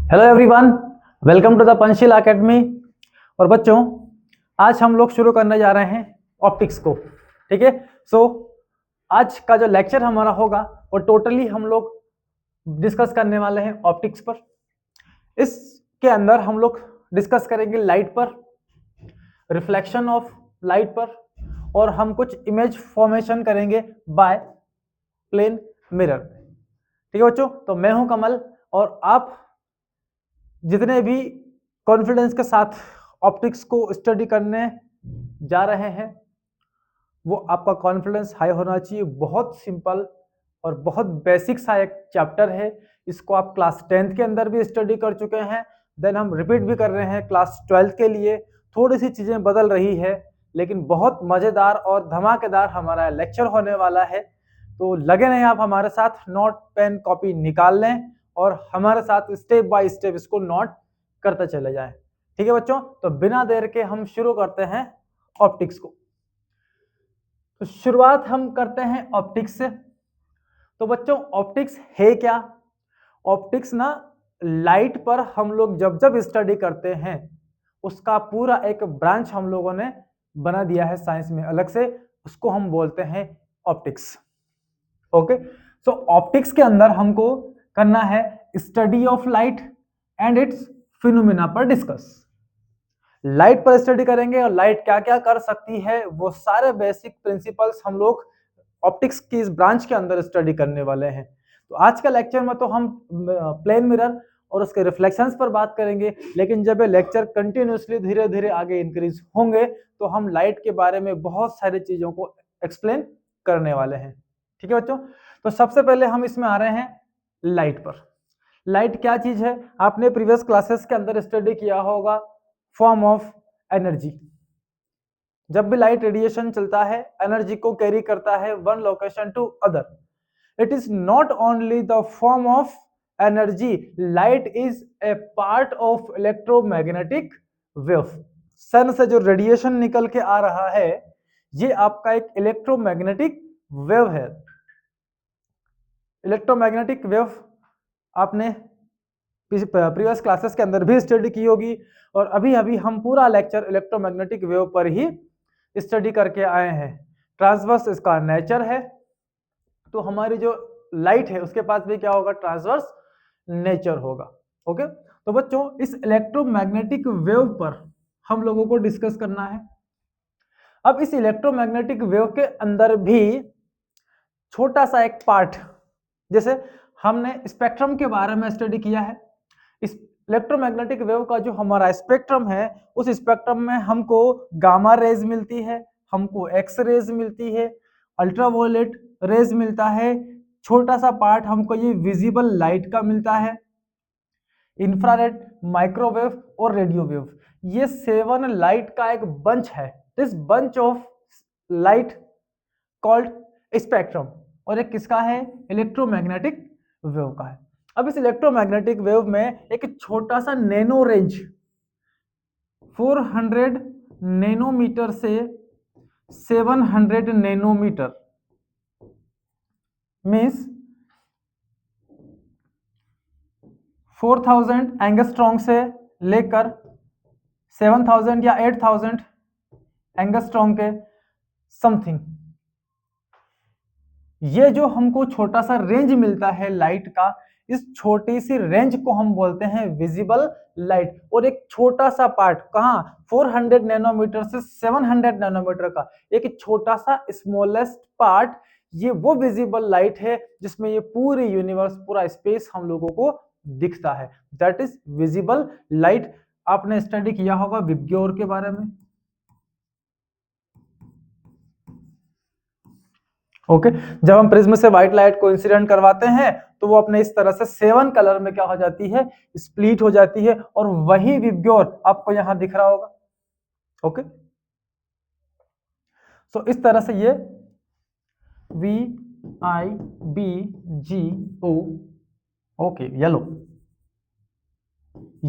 Hello everyone, welcome to the Panchsheel academy. और बच्चों, आज हम लोग शुरू करने जा रहे हैं ऑप्टिक्स को। ठीक है। सो आज का जो लेक्चर हमारा होगा वो टोटली हम लोग डिस्कस करने वाले हैं ऑप्टिक्स पर। इसके अंदर हम लोग डिस्कस करेंगे लाइट पर, रिफ्लेक्शन ऑफ लाइट पर, और हम कुछ इमेज फॉर्मेशन करेंगे बाय प्लेन मिरर। ठीक है बच्चों, तो मैं हूं कमल और आप जितने भी कॉन्फिडेंस के साथ ऑप्टिक्स को स्टडी करने जा रहे हैं वो आपका कॉन्फिडेंस हाई होना चाहिए। बहुत सिंपल और बहुत बेसिक सा एक चैप्टर है। इसको आप क्लास 10th के अंदर भी स्टडी कर चुके हैं, देन हम रिपीट भी कर रहे हैं क्लास 12th के लिए। थोड़ी सी चीजें बदल रही है, लेकिन बहुत मजेदार और धमाकेदार हमारा लेक्चर होने वाला है। तो लगे रहें आप हमारे साथ, नोट पेन कॉपी निकाल लें और हमारे साथ स्टेप बाय स्टेप इसको नोट करते चले जाएं। ठीक है बच्चों, तो बिना देर के हम शुरू करते हैं ऑप्टिक्स को। तो शुरुआत हम करते हैं ऑप्टिक्स से। तो बच्चों, ऑप्टिक्स है क्या? ऑप्टिक्स ना, लाइट पर हम लोग जब जब स्टडी करते हैं उसका पूरा एक ब्रांच हम लोगों ने बना दिया है साइंस में अलग से, उसको हम बोलते हैं ऑप्टिक्स। ओके, सो ऑप्टिक्स के अंदर हमको करना है study of light and it's phenomena पर डिस्कस। लाइट पर स्टडी करेंगे और लाइट क्या क्या कर सकती है वो सारे बेसिक प्रिंसिपल्स हम लोग ऑप्टिक्स की इस ब्रांच के अंदर स्टडी करने वाले हैं। तो आज का लेक्चर में तो हम प्लेन मिरर और उसके रिफ्लेक्शंस पर बात करेंगे, लेकिन जब ये लेक्चर कंटिन्यूसली धीरे धीरे आगे इंक्रीज होंगे तो हम लाइट के बारे में बहुत सारी चीजों को एक्सप्लेन करने वाले हैं। ठीक है बच्चों, तो सबसे पहले हम इसमें आ रहे हैं लाइट पर। लाइट क्या चीज है? आपने प्रीवियस क्लासेस के अंदर स्टडी किया होगा, फॉर्म ऑफ एनर्जी। जब भी लाइट रेडिएशन चलता है एनर्जी को कैरी करता है one location to other. It is not only the form of energy, light is a part of electromagnetic wave. Sun से जो रेडिएशन निकल के आ रहा है ये आपका एक इलेक्ट्रोमैग्नेटिक वेव है। इलेक्ट्रोमैग्नेटिक वेव आपने प्रीवियस क्लासेस के अंदर भी स्टडी की होगी, और अभी अभी हम पूरा लेक्चर इलेक्ट्रोमैग्नेटिक वेव पर ही स्टडी करके आए हैं। ट्रांसवर्स इसका नेचर है, तो हमारी जो लाइट है उसके पास भी क्या होगा? ट्रांसवर्स नेचर होगा। ओके, तो बच्चों इस इलेक्ट्रोमैग्नेटिक वेव पर हम लोगों को डिस्कस करना है। अब इस इलेक्ट्रोमैग्नेटिक वेव के अंदर भी छोटा सा एक पार्ट, जैसे हमने स्पेक्ट्रम के बारे में स्टडी किया है। इस इलेक्ट्रोमैग्नेटिक वेव का जो हमारा स्पेक्ट्रम है उस स्पेक्ट्रम में हमको गामा रेज मिलती है, हमको एक्स रेज मिलती है, अल्ट्रावायलेट रेज मिलता है, छोटा सा पार्ट हमको ये विजिबल लाइट का मिलता है, इंफ्रारेड, माइक्रोवेव और रेडियो वेव। ये 7 लाइट का एक बंच है। This bunch of light called spectrum, और एक किसका है? इलेक्ट्रोमैग्नेटिक वेव का है। अब इस इलेक्ट्रोमैग्नेटिक वेव में एक छोटा सा नैनो रेंज 400 नैनोमीटर से 700 नैनोमीटर मीन्स 4000 एंगस्ट्रॉन्ग से लेकर 7000 या 8000 एंगस्ट्रॉन्ग के समथिंग, ये जो हमको छोटा सा रेंज मिलता है लाइट का, इस छोटी सी रेंज को हम बोलते हैं विजिबल लाइट। और एक छोटा सा पार्ट कहाँ? 400 नैनोमीटर से 700 नैनोमीटर का एक छोटा सा स्मॉलेस्ट पार्ट, ये वो विजिबल लाइट है जिसमें ये पूरी यूनिवर्स, पूरा स्पेस हम लोगों को दिखता है। That is visible light. आपने स्टडी किया होगा विबग्योर के बारे में। ओके, जब हम प्रिज्म से व्हाइट लाइट को इंसिडेंट करवाते हैं तो वो अपने इस तरह से 7 कलर में क्या हो जाती है? स्प्लिट हो जाती है, और वही विबग्योर आपको यहां दिख रहा होगा। ओके, सो इस तरह से ये VIBGO, ओके,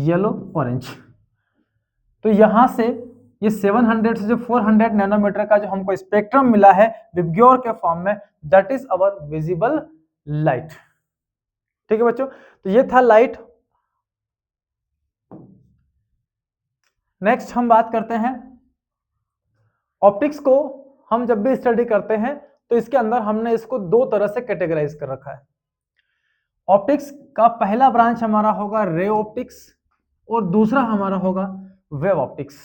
येलो ऑरेंज। तो यहां से ये 700 से जो 400 नैनोमीटर का जो हमको स्पेक्ट्रम मिला है विबग्योर के फॉर्म में, that is our visible light. ठीक है बच्चों, तो ये था लाइट। नेक्स्ट हम बात करते हैं ऑप्टिक्स को। हम जब भी स्टडी करते हैं तो इसके अंदर हमने इसको दो तरह से कैटेगराइज कर रखा है। ऑप्टिक्स का पहला ब्रांच हमारा होगा रे ऑप्टिक्स और दूसरा हमारा होगा वेव ऑप्टिक्स।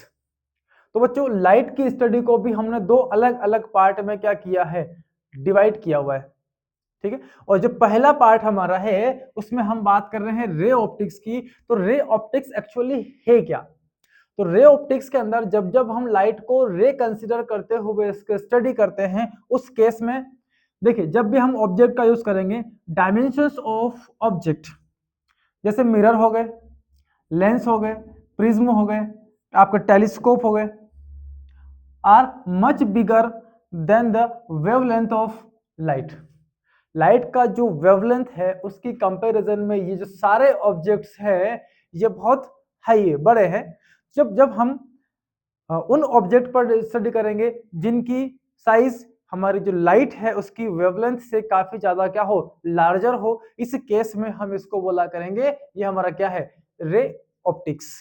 तो बच्चों लाइट की स्टडी को भी हमने दो अलग अलग पार्ट में क्या किया है, डिवाइड किया हुआ है, ठीक है। और जो पहला पार्ट हमारा है उसमें हम बात कर रहे हैं रे ऑप्टिक्स की। तो रे ऑप्टिक्स एक्चुअली है क्या? तो रे ऑप्टिक्स के अंदर जब जब हम लाइट को रे कंसीडर करते हुए इसके स्टडी करते हैं, उस केस में देखिए जब भी हम ऑब्जेक्ट का यूज करेंगे, डायमेंशंस ऑफ ऑब्जेक्ट जैसे मिरर हो गए, लेंस हो गए, प्रिज्म हो गए, आपके टेलीस्कोप हो गए, are much bigger than the wavelength of light. Light का जो वेवलेंथ है उसकी कंपैरिजन में ये जो सारे ऑब्जेक्ट्स हैं ये बहुत हाई है, बड़े हैं। जब जब हम उन ऑब्जेक्ट पर स्टडी करेंगे जिनकी साइज हमारी जो लाइट है उसकी वेवलेंथ से काफी ज्यादा क्या हो, लार्जर हो, इस केस में हम इसको बोला करेंगे ये हमारा क्या है, रे ऑप्टिक्स।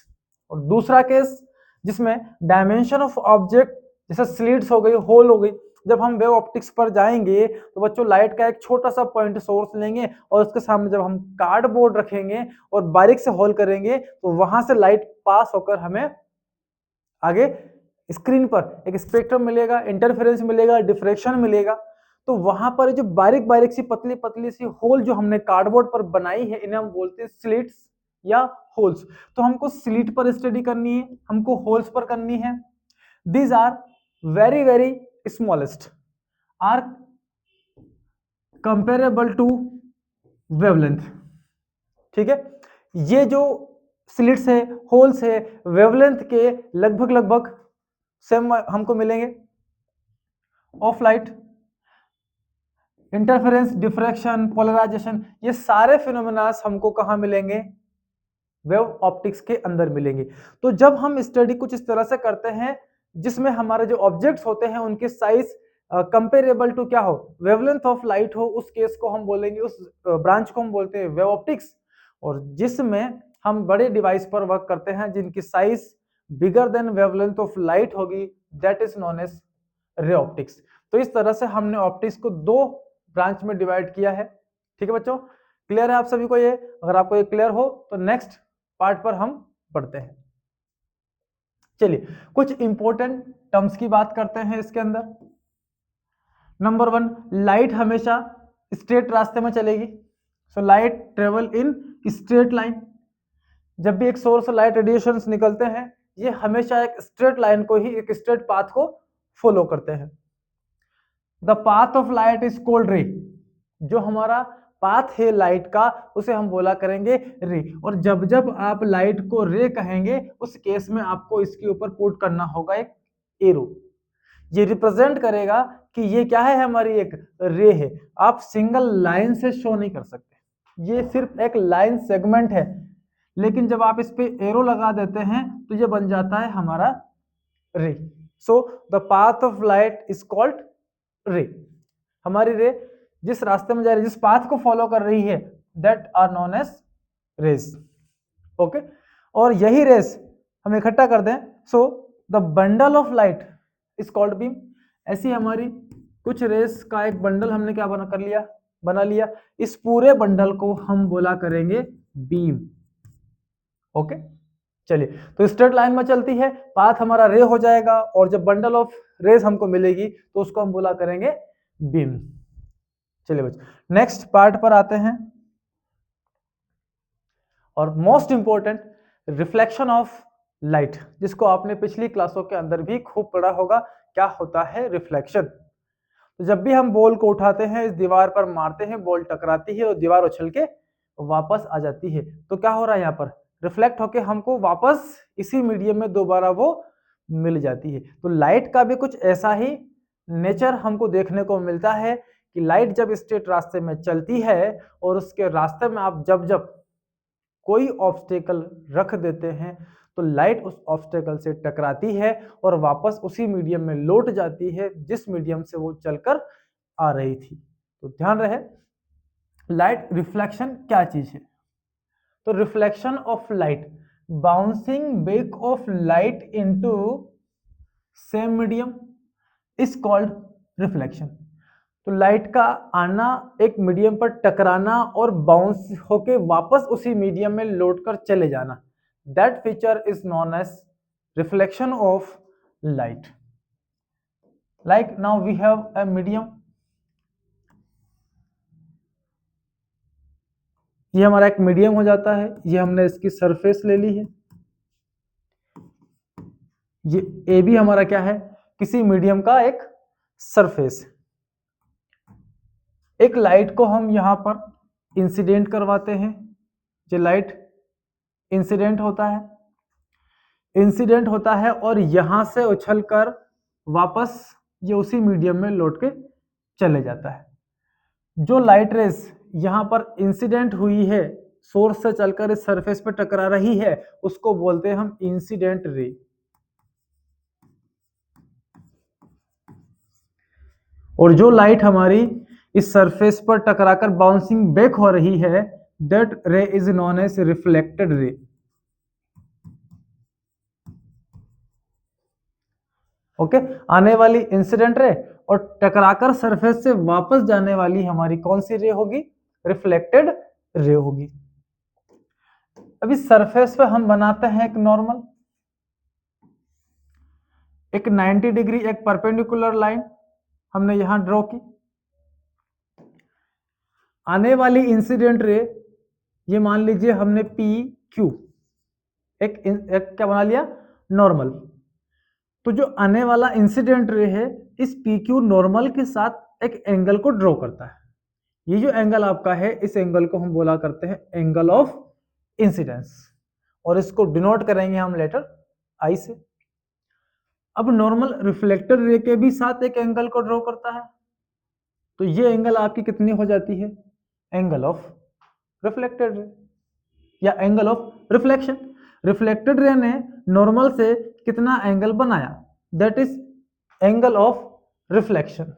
और दूसरा केस जिसमें डायमेंशन ऑफ ऑब्जेक्ट जैसे स्लिट्स हो गई, होल हो गई, जब हम वेव ऑप्टिक्स पर जाएंगे तो बच्चों लाइट का एक छोटा सा पॉइंट सोर्स लेंगे और उसके सामने जब हम कार्डबोर्ड रखेंगे और बारीक से होल करेंगे तो वहां से लाइट पास होकर हमें आगे स्क्रीन पर एक स्पेक्ट्रम मिलेगा, इंटरफेरेंस मिलेगा, डिफ्रेक्शन मिलेगा। तो वहां पर जो बारीक बारीक सी पतली पतली सी होल जो हमने कार्डबोर्ड पर बनाई है इन्हें हम बोलते हैं स्लिट्स या होल्स। तो हमको स्लिट पर स्टडी करनी है, हमको होल्स पर करनी है। These are very very smallest are comparable to wavelength, ठीक है। ये जो स्लिट्स है, होल्स है, वेवलेंथ के लगभग लगभग सेम हमको मिलेंगे। Of light, interference, diffraction, polarisation, ये सारे फिनोमेनास हमको कहां मिलेंगे, वेव ऑप्टिक्स के अंदर मिलेंगे। तो जब हम स्टडी कुछ इस तरह से करते हैं जिसमें हमारे जो ऑब्जेक्ट्स होते हैं उनके साइज कंपेरेबल टू क्या हो, वेवलेंथ ऑफ लाइट हो, उस केस को हम बोलेंगे, उस ब्रांच को हम बोलते हैं वेव ऑप्टिक्स। और जिसमें हम बड़े डिवाइस पर वर्क करते हैं जिनकी size bigger than wavelength of light होगी, that is known as ray optics. तो इस तरह से हमने ऑप्टिक्स को दो ब्रांच में डिवाइड किया है, ठीक है बच्चों। क्लियर है आप सभी को ये? अगर आपको ये क्लियर हो तो नेक्स्ट पार्ट पर हम बढ़ते हैं। चलिए कुछ इंपॉर्टेंट टर्म्स की बात करते हैं इसके अंदर। नंबर 1, लाइट हमेशा स्ट्रेट रास्ते में चलेगी। So light travel in straight line. जब भी एक सोर्स लाइट रेडिएशंस निकलते हैं ये हमेशा एक स्ट्रेट लाइन को ही, एक स्ट्रेट पाथ को फॉलो करते हैं। The path of light is called रे। जो हमारा पाथ है लाइट का उसे हम बोला करेंगे रे। और जब जब आप लाइट को रे कहेंगे उस केस में आपको इसके ऊपर पुट करना होगा एक एरो। ये रिप्रेजेंट करेगा कि ये क्या है, हमारी एक रे है। आप सिंगल लाइन से शो नहीं कर सकते, ये सिर्फ एक लाइन सेगमेंट है। लेकिन जब आप इस पे एरो लगा देते हैं तो ये बन जाता है हमारा रे। So the path of light is called रे। हमारी रे जिस रास्ते में जा रही है, जिस पाथ को फॉलो कर रही है, that are known as rays. Okay, और यही रेस हम इकट्ठा कर दें, so the bundle of light is called beam. ऐसी हमारी कुछ रेस का एक बंडल हमने क्या बना लिया। इस पूरे बंडल को हम बोला करेंगे बीम। ओके, चलिए तो स्ट्रेट लाइन में चलती है, पाथ हमारा रे हो जाएगा और जब बंडल ऑफ रेस हमको मिलेगी तो उसको हम बोला करेंगे बीम। चलिए बच्चों नेक्स्ट पार्ट पर आते हैं, और most important reflection of light, जिसको आपने पिछली क्लासों के अंदर भी खूब पढ़ा होगा। क्या होता है रिफ्लेक्शन? तो जब भी हम बॉल को उठाते हैं, इस दीवार पर मारते हैं, बॉल टकराती है और दीवार उछल के वापस आ जाती है, तो क्या हो रहा है यहाँ पर, रिफ्लेक्ट होके हमको वापस इसी मीडियम में दोबारा वो मिल जाती है। तो लाइट का भी कुछ ऐसा ही नेचर हमको देखने को मिलता है कि लाइट जब स्ट्रेट रास्ते में चलती है और उसके रास्ते में आप जब जब कोई ऑब्स्टेकल रख देते हैं तो लाइट उस ऑब्स्टेकल से टकराती है और वापस उसी मीडियम में लौट जाती है जिस मीडियम से वो चलकर आ रही थी। तो ध्यान रहे लाइट रिफ्लेक्शन क्या चीज है। तो reflection of light, bouncing back of light into same medium is called reflection. तो लाइट का आना, एक मीडियम पर टकराना और बाउंस होके वापस उसी मीडियम में लौट कर चले जाना, that feature is known as reflection of light. Like now we have a medium, ये हमारा एक मीडियम हो जाता है, ये हमने इसकी सरफेस ले ली है, ये ए भी हमारा क्या है, किसी मीडियम का एक सरफेस। एक लाइट को हम यहां पर इंसिडेंट करवाते हैं, जो लाइट इंसिडेंट होता है और यहां से उछलकर वापस ये उसी मीडियम में लौट के चले जाता है। जो लाइट रेस यहां पर इंसिडेंट हुई है, सोर्स से चलकर इस सरफेस पे टकरा रही है, उसको बोलते हैं हम इंसिडेंट रे। और जो लाइट हमारी इस सरफेस पर टकराकर बाउंसिंग बैक हो रही है, that ray is known as reflected ray. Okay, आने वाली इंसिडेंट रे और टकराकर सरफेस से वापस जाने वाली हमारी कौन सी रे होगी, रिफ्लेक्टेड रे होगी। अभी सरफेस पे हम बनाते हैं एक नॉर्मल, एक 90 डिग्री एक परपेंडिकुलर लाइन हमने यहां ड्रॉ की। आने वाली इंसिडेंट रे, ये मान लीजिए हमने पी क्यू एक क्या बना लिया, नॉर्मल। तो जो आने वाला इंसिडेंट रे है, इस पी क्यू नॉर्मल के साथ एक एंगल को ड्रॉ करता है। ये जो एंगल आपका है, इस एंगल को हम बोला करते हैं एंगल ऑफ इंसिडेंस, और इसको डिनोट करेंगे हम लेटर आई से। अब नॉर्मल रिफ्लेक्टेड रे के भी साथ एक एंगल को ड्रॉ करता है, तो ये एंगल आपकी कितनी हो जाती है, एंगल ऑफ रिफ्लेक्टेड रे या angle of reflection. Reflected ray ने नॉर्मल से कितना एंगल बनाया, that is angle of reflection.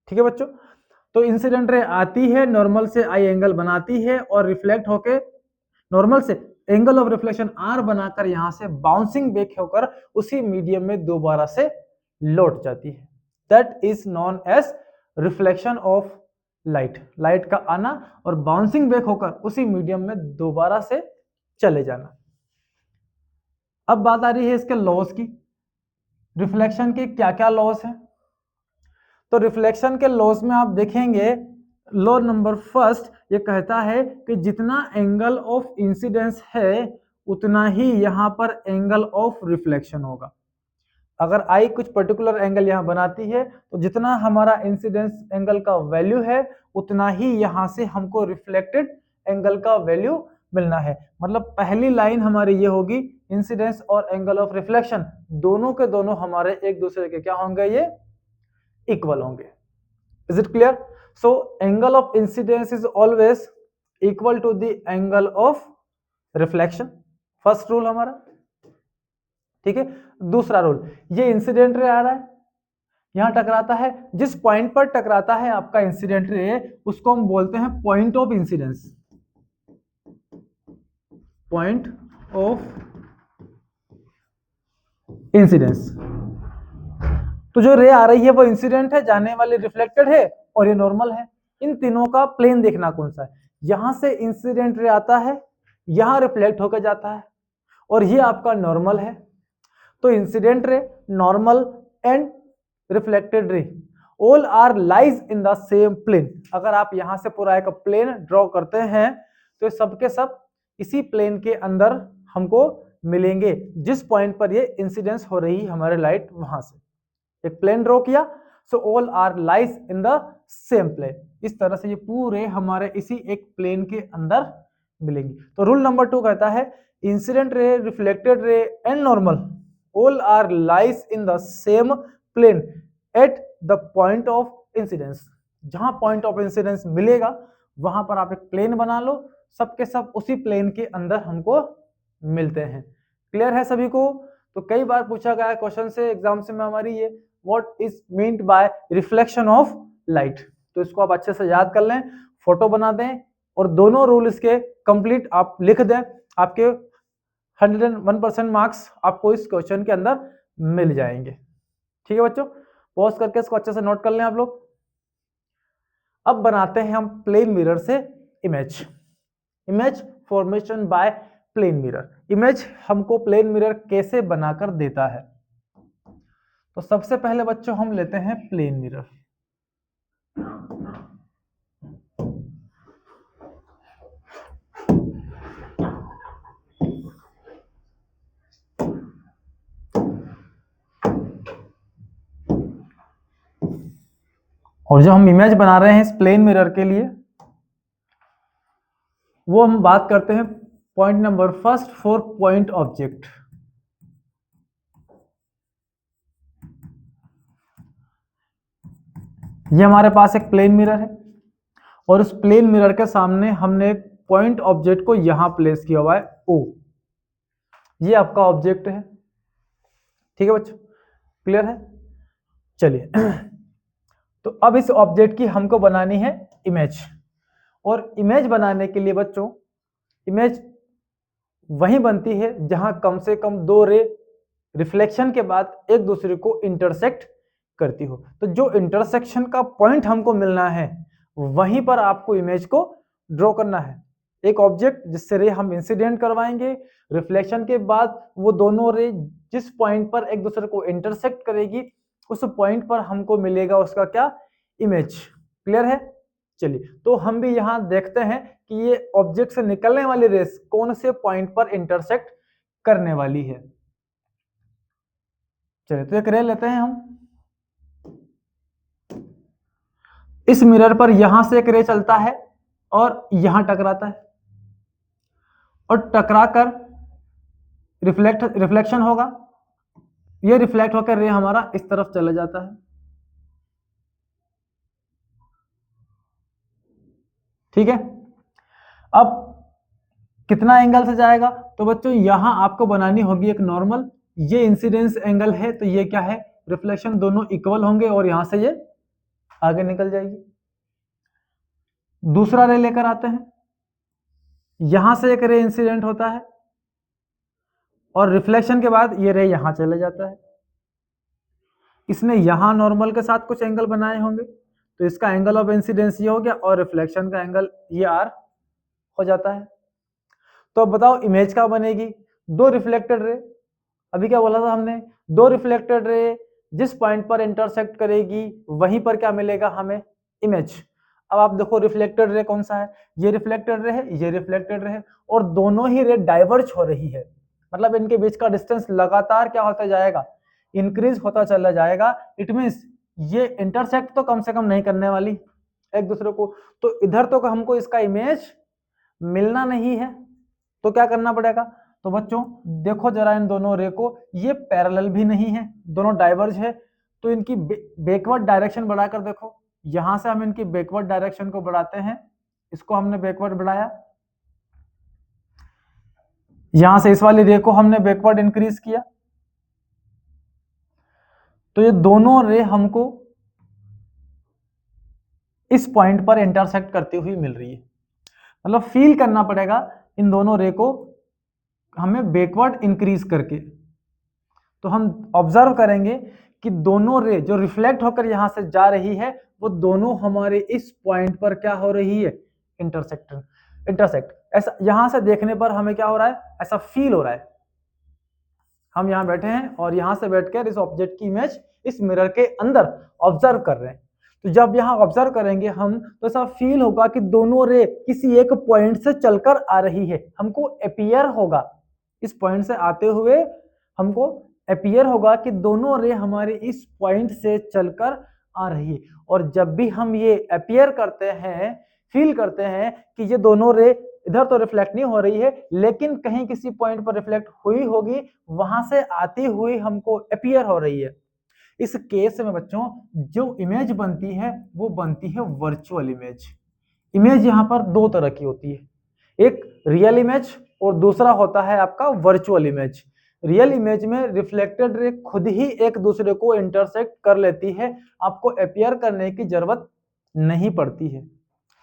ठीक है बच्चों, तो इंसिडेंट रे आती है, नॉर्मल से आई एंगल बनाती है और रिफ्लेक्ट होके नॉर्मल से एंगल ऑफ रिफ्लेक्शन आर बनाकर यहां से बाउंसिंग बैक होकर उसी मीडियम में दोबारा से लौट जाती है, that is known as reflection of light. Light का आना और बाउंसिंग बैक होकर उसी मीडियम में दोबारा से चले जाना। अब बात आ रही है इसके लॉस की, रिफ्लेक्शन के क्या क्या लॉस हैं। तो रिफ्लेक्शन के लॉस में आप देखेंगे, लॉ नंबर फर्स्ट ये कहता है कि जितना एंगल ऑफ इंसिडेंस है उतना ही यहां पर एंगल ऑफ रिफ्लेक्शन होगा। अगर आई कुछ पर्टिकुलर एंगल यहां बनाती है, तो जितना हमारा इंसिडेंस एंगल का वैल्यू है उतना ही यहां से हमको रिफ्लेक्टेड एंगल का वैल्यू मिलना है। मतलब पहली लाइन हमारी ये होगी, इंसिडेंस और एंगल ऑफ रिफ्लेक्शन दोनों के दोनों हमारे एक दूसरे के क्या होंगे, ये इक्वल होंगे। Is it clear? So angle of incidence is always equal to the angle of reflection, first rule हमारा। ठीक है, दूसरा रूल, ये इंसिडेंट रे आ रहा है, यहां टकराता है, जिस पॉइंट पर टकराता है आपका इंसिडेंट रे, उसको हम बोलते हैं point of incidence. Point of incidence. तो जो रे आ रही है वो इंसिडेंट है, जाने वाली रिफ्लेक्टेड है और ये नॉर्मल है। इन तीनों का प्लेन देखना कौन सा है, यहां से इंसिडेंट रे आता है, यहां रिफ्लेक्ट होकर जाता है, और ये आपका नॉर्मल है। तो incident ray, normal and reflected ray all are lies in the same plane. अगर आप यहां से पूरा एक प्लेन ड्रॉ करते हैं तो सबके सब इसी प्लेन के अंदर हमको मिलेंगे, जिस पॉइंट पर ये इंसिडेंस हो रही हमारे लाइट वहां से। एक प्लेन ड्रॉ किया, so all are lies in the same plane. इस तरह से ये पूरे हमारे इसी एक प्लेन के अंदर मिलेंगे। तो रूल नंबर 2 कहता है, incident ray, reflected ray and normal all are lies in the same plane at the point of incidence। जहां पॉइंट ऑफ इंसिडेंस मिलेगा वहां पर आप एक प्लेन बना लो, सबके सब उसी प्लेन के अंदर हमको मिलते हैं। क्लियर है सभी को? तो कई बार पूछा गया क्वेश्चन से एग्जाम से में हमारी ये, what is meant by reflection of light. तो इसको आप अच्छे से याद कर लें, फोटो बना दें और दोनों रूल इसके कंप्लीट आप लिख दें, आपके 101% मार्क्स आपको इस क्वेश्चन के अंदर मिल जाएंगे। ठीक है बच्चों, पॉज करके इसको अच्छे से नोट कर लें आप लोग। अब बनाते हैं हम प्लेन मिरर से image. Image formation by plane mirror. Image हमको प्लेन मिरर कैसे बनाकर देता है? तो सबसे पहले बच्चों हम लेते हैं प्लेन मिरर। और जो हम इमेज बना रहे हैं इस प्लेन मिरर के लिए, वो हम बात करते हैं point number first for point object. ये हमारे पास एक प्लेन मिरर है और उस प्लेन मिरर के सामने हमने एक पॉइंट ऑब्जेक्ट को यहां प्लेस किया हुआ है ओ। ये आपका ऑब्जेक्ट है। ठीक है बच्चों, क्लियर है? चलिए तो अब इस ऑब्जेक्ट की हमको बनानी है इमेज। और इमेज बनाने के लिए बच्चों, इमेज वहीं बनती है जहां कम से कम दो रे रिफ्लेक्शन के बाद एक दूसरे को इंटरसेक्ट करती हो। तो जो इंटरसेक्शन का पॉइंट हमको मिलना है वहीं पर आपको इमेज को ड्रॉ करना है। एक ऑब्जेक्ट जिससे रे हम इंसिडेंट करवाएंगे, रिफ्लेक्शन के बाद वो दोनों रे जिस पॉइंट पर एक दूसरे को इंटरसेक्ट करेगी उस पॉइंट पर हमको मिलेगा उसका क्या? इमेज। क्लियर है? चलिए तो हम भी यहां देखते हैं कि ये ऑब्जेक्ट से निकलने वाली रेस कौन से पॉइंट पर इंटरसेक्ट करने वाली है। चलिए तो एक रे लेते हैं हम। इस मिरर पर यहां से एक रे चलता है और यहां टकराता है और टकराकर रिफ्लेक्शन होगा। ये रिफ्लेक्ट होकर रे हमारा इस तरफ चला जाता है। ठीक है, अब कितना एंगल से जाएगा? तो बच्चों यहां आपको बनानी होगी एक नॉर्मल। ये इंसिडेंस एंगल है तो ये क्या है? रिफ्लेक्शन। दोनों इक्वल होंगे और यहां से ये आगे निकल जाएगी। दूसरा रे लेकर आते हैं। यहां से एक रे इंसिडेंट होता है और रिफ्लेक्शन के बाद ये रे यहां चले जाता है। इसने यहां नॉर्मल के साथ कुछ एंगल बनाए होंगे तो इसका एंगल ऑफ इंसिडेंस ये हो गया और रिफ्लेक्शन का एंगल ये आर हो जाता है। तो अब बताओ इमेज क्या बनेगी? दो रिफ्लेक्टेड रे। अभी क्या बोला था हमने? दो रिफ्लेक्टेड रे जिस पॉइंट पर इंटरसेक्ट करेगी वहीं पर क्या मिलेगा हमें? इमेज। अब आप देखो रिफ्लेक्टेड रे कौन सा है? ये रिफ्लेक्टेड रे है, ये रिफ्लेक्टेड रे है और दोनों ही रे डाइवर्ज हो रही है। मतलब इनके बीच का डिस्टेंस लगातार क्या होता जाएगा? इंक्रीज होता चला जाएगा। इट मींस ये इंटरसेक्ट तो कम से कम नहीं करने वाली एक दूसरे को। तो इधर तो हमको इसका इमेज मिलना नहीं है तो क्या करना पड़ेगा? तो बच्चों देखो जरा इन दोनों रे को, ये पैरेलल भी नहीं है, दोनों डाइवर्ज है। तो इनकी बैकवर्ड डायरेक्शन बढ़ाकर देखो। यहां से हम इनकी बैकवर्ड डायरेक्शन को बढ़ाते हैं। इसको हमने बैकवर्ड बढ़ाया, यहां से इस वाली रे को हमने बैकवर्ड इंक्रीज किया। तो ये दोनों रे हमको इस पॉइंट पर इंटरसेक्ट करती हुई मिल रही है। मतलब फील करना पड़ेगा इन दोनों रे को हमें बैकवर्ड इंक्रीज करके। तो हम ऑब्जर्व करेंगे कि दोनों रे जो रिफ्लेक्ट होकर यहां से जा रही है वो दोनों हमारे इस पॉइंट पर क्या हो रही है? इंटरसेक्ट। ऐसा यहां से देखने पर हमें क्या हो रहा है? ऐसा फील हो रहा है। हम यहां बैठे हैं और यहां से बैठकर इस ऑब्जेक्ट की इमेज इस मिरर के अंदर ऑब्जर्व कर रहे हैं। तो जब यहां ऑब्जर्व करेंगे हम तो ऐसा फील होगा कि दोनों रे किसी एक पॉइंट से चलकर आ रही है। हमको अपीयर होगा इस पॉइंट से आते हुए, हमको अपीयर होगा कि दोनों रे हमारे इस पॉइंट से चलकर आ रही है। और जब भी हम ये अपीयर करते हैं, फील करते हैं कि ये दोनों रे इधर तो रिफ्लेक्ट नहीं हो रही है लेकिन कहीं किसी पॉइंट पर रिफ्लेक्ट हुई होगी, वहां से आती हुई हमको अपीयर हो रही है। इस केस में बच्चों जो इमेज बनती है वो बनती है वर्चुअल इमेज। इमेज यहां पर दो तरह की होती है, एक रियल इमेज और दूसरा होता है आपका वर्चुअल इमेज। रियल इमेज में रिफ्लेक्टेड रे खुद ही एक दूसरे को इंटरसेक्ट कर लेती है, आपको अपीयर करने की जरूरत नहीं पड़ती है।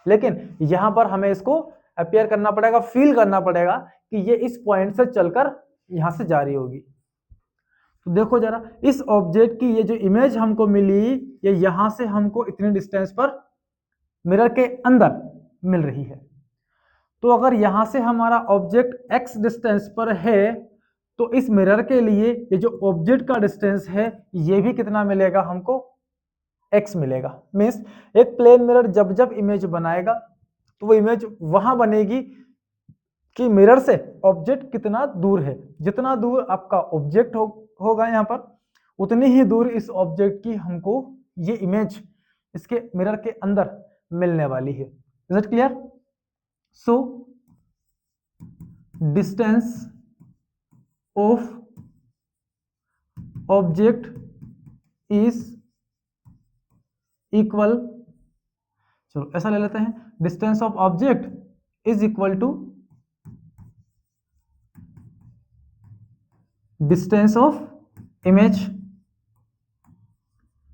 लेकिन यहां पर हमें इसको अपीयर करना पड़ेगा, फील करना पड़ेगा कि ये इस पॉइंट से चलकर यहां से जा रही होगी। तो देखो जरा, इस ऑब्जेक्ट की ये जो इमेज हमको मिली, ये यहां से हमको इतनी डिस्टेंस पर मिरर के अंदर मिल रही है। तो अगर यहां से हमारा ऑब्जेक्ट x डिस्टेंस पर है, तो इस मिरर के लिए ये जो ऑब्जेक्ट का डिस्टेंस है ये भी कितना मिलेगा हमको, x मिलेगा। मीन्स एक प्लेन मिरर जब जब इमेज बनाएगा तो वो इमेज वहां बनेगी कि मिरर से ऑब्जेक्ट कितना दूर है। जितना दूर आपका ऑब्जेक्ट होगा यहाँ पर, उतनी ही दूर इस ऑब्जेक्ट की हमको ये इमेज इसके मिरर के अंदर मिलने वाली है। Is it clear? So distance of object is equal, चलो ऐसा ले लेते हैं, distance of object is equal to distance of image.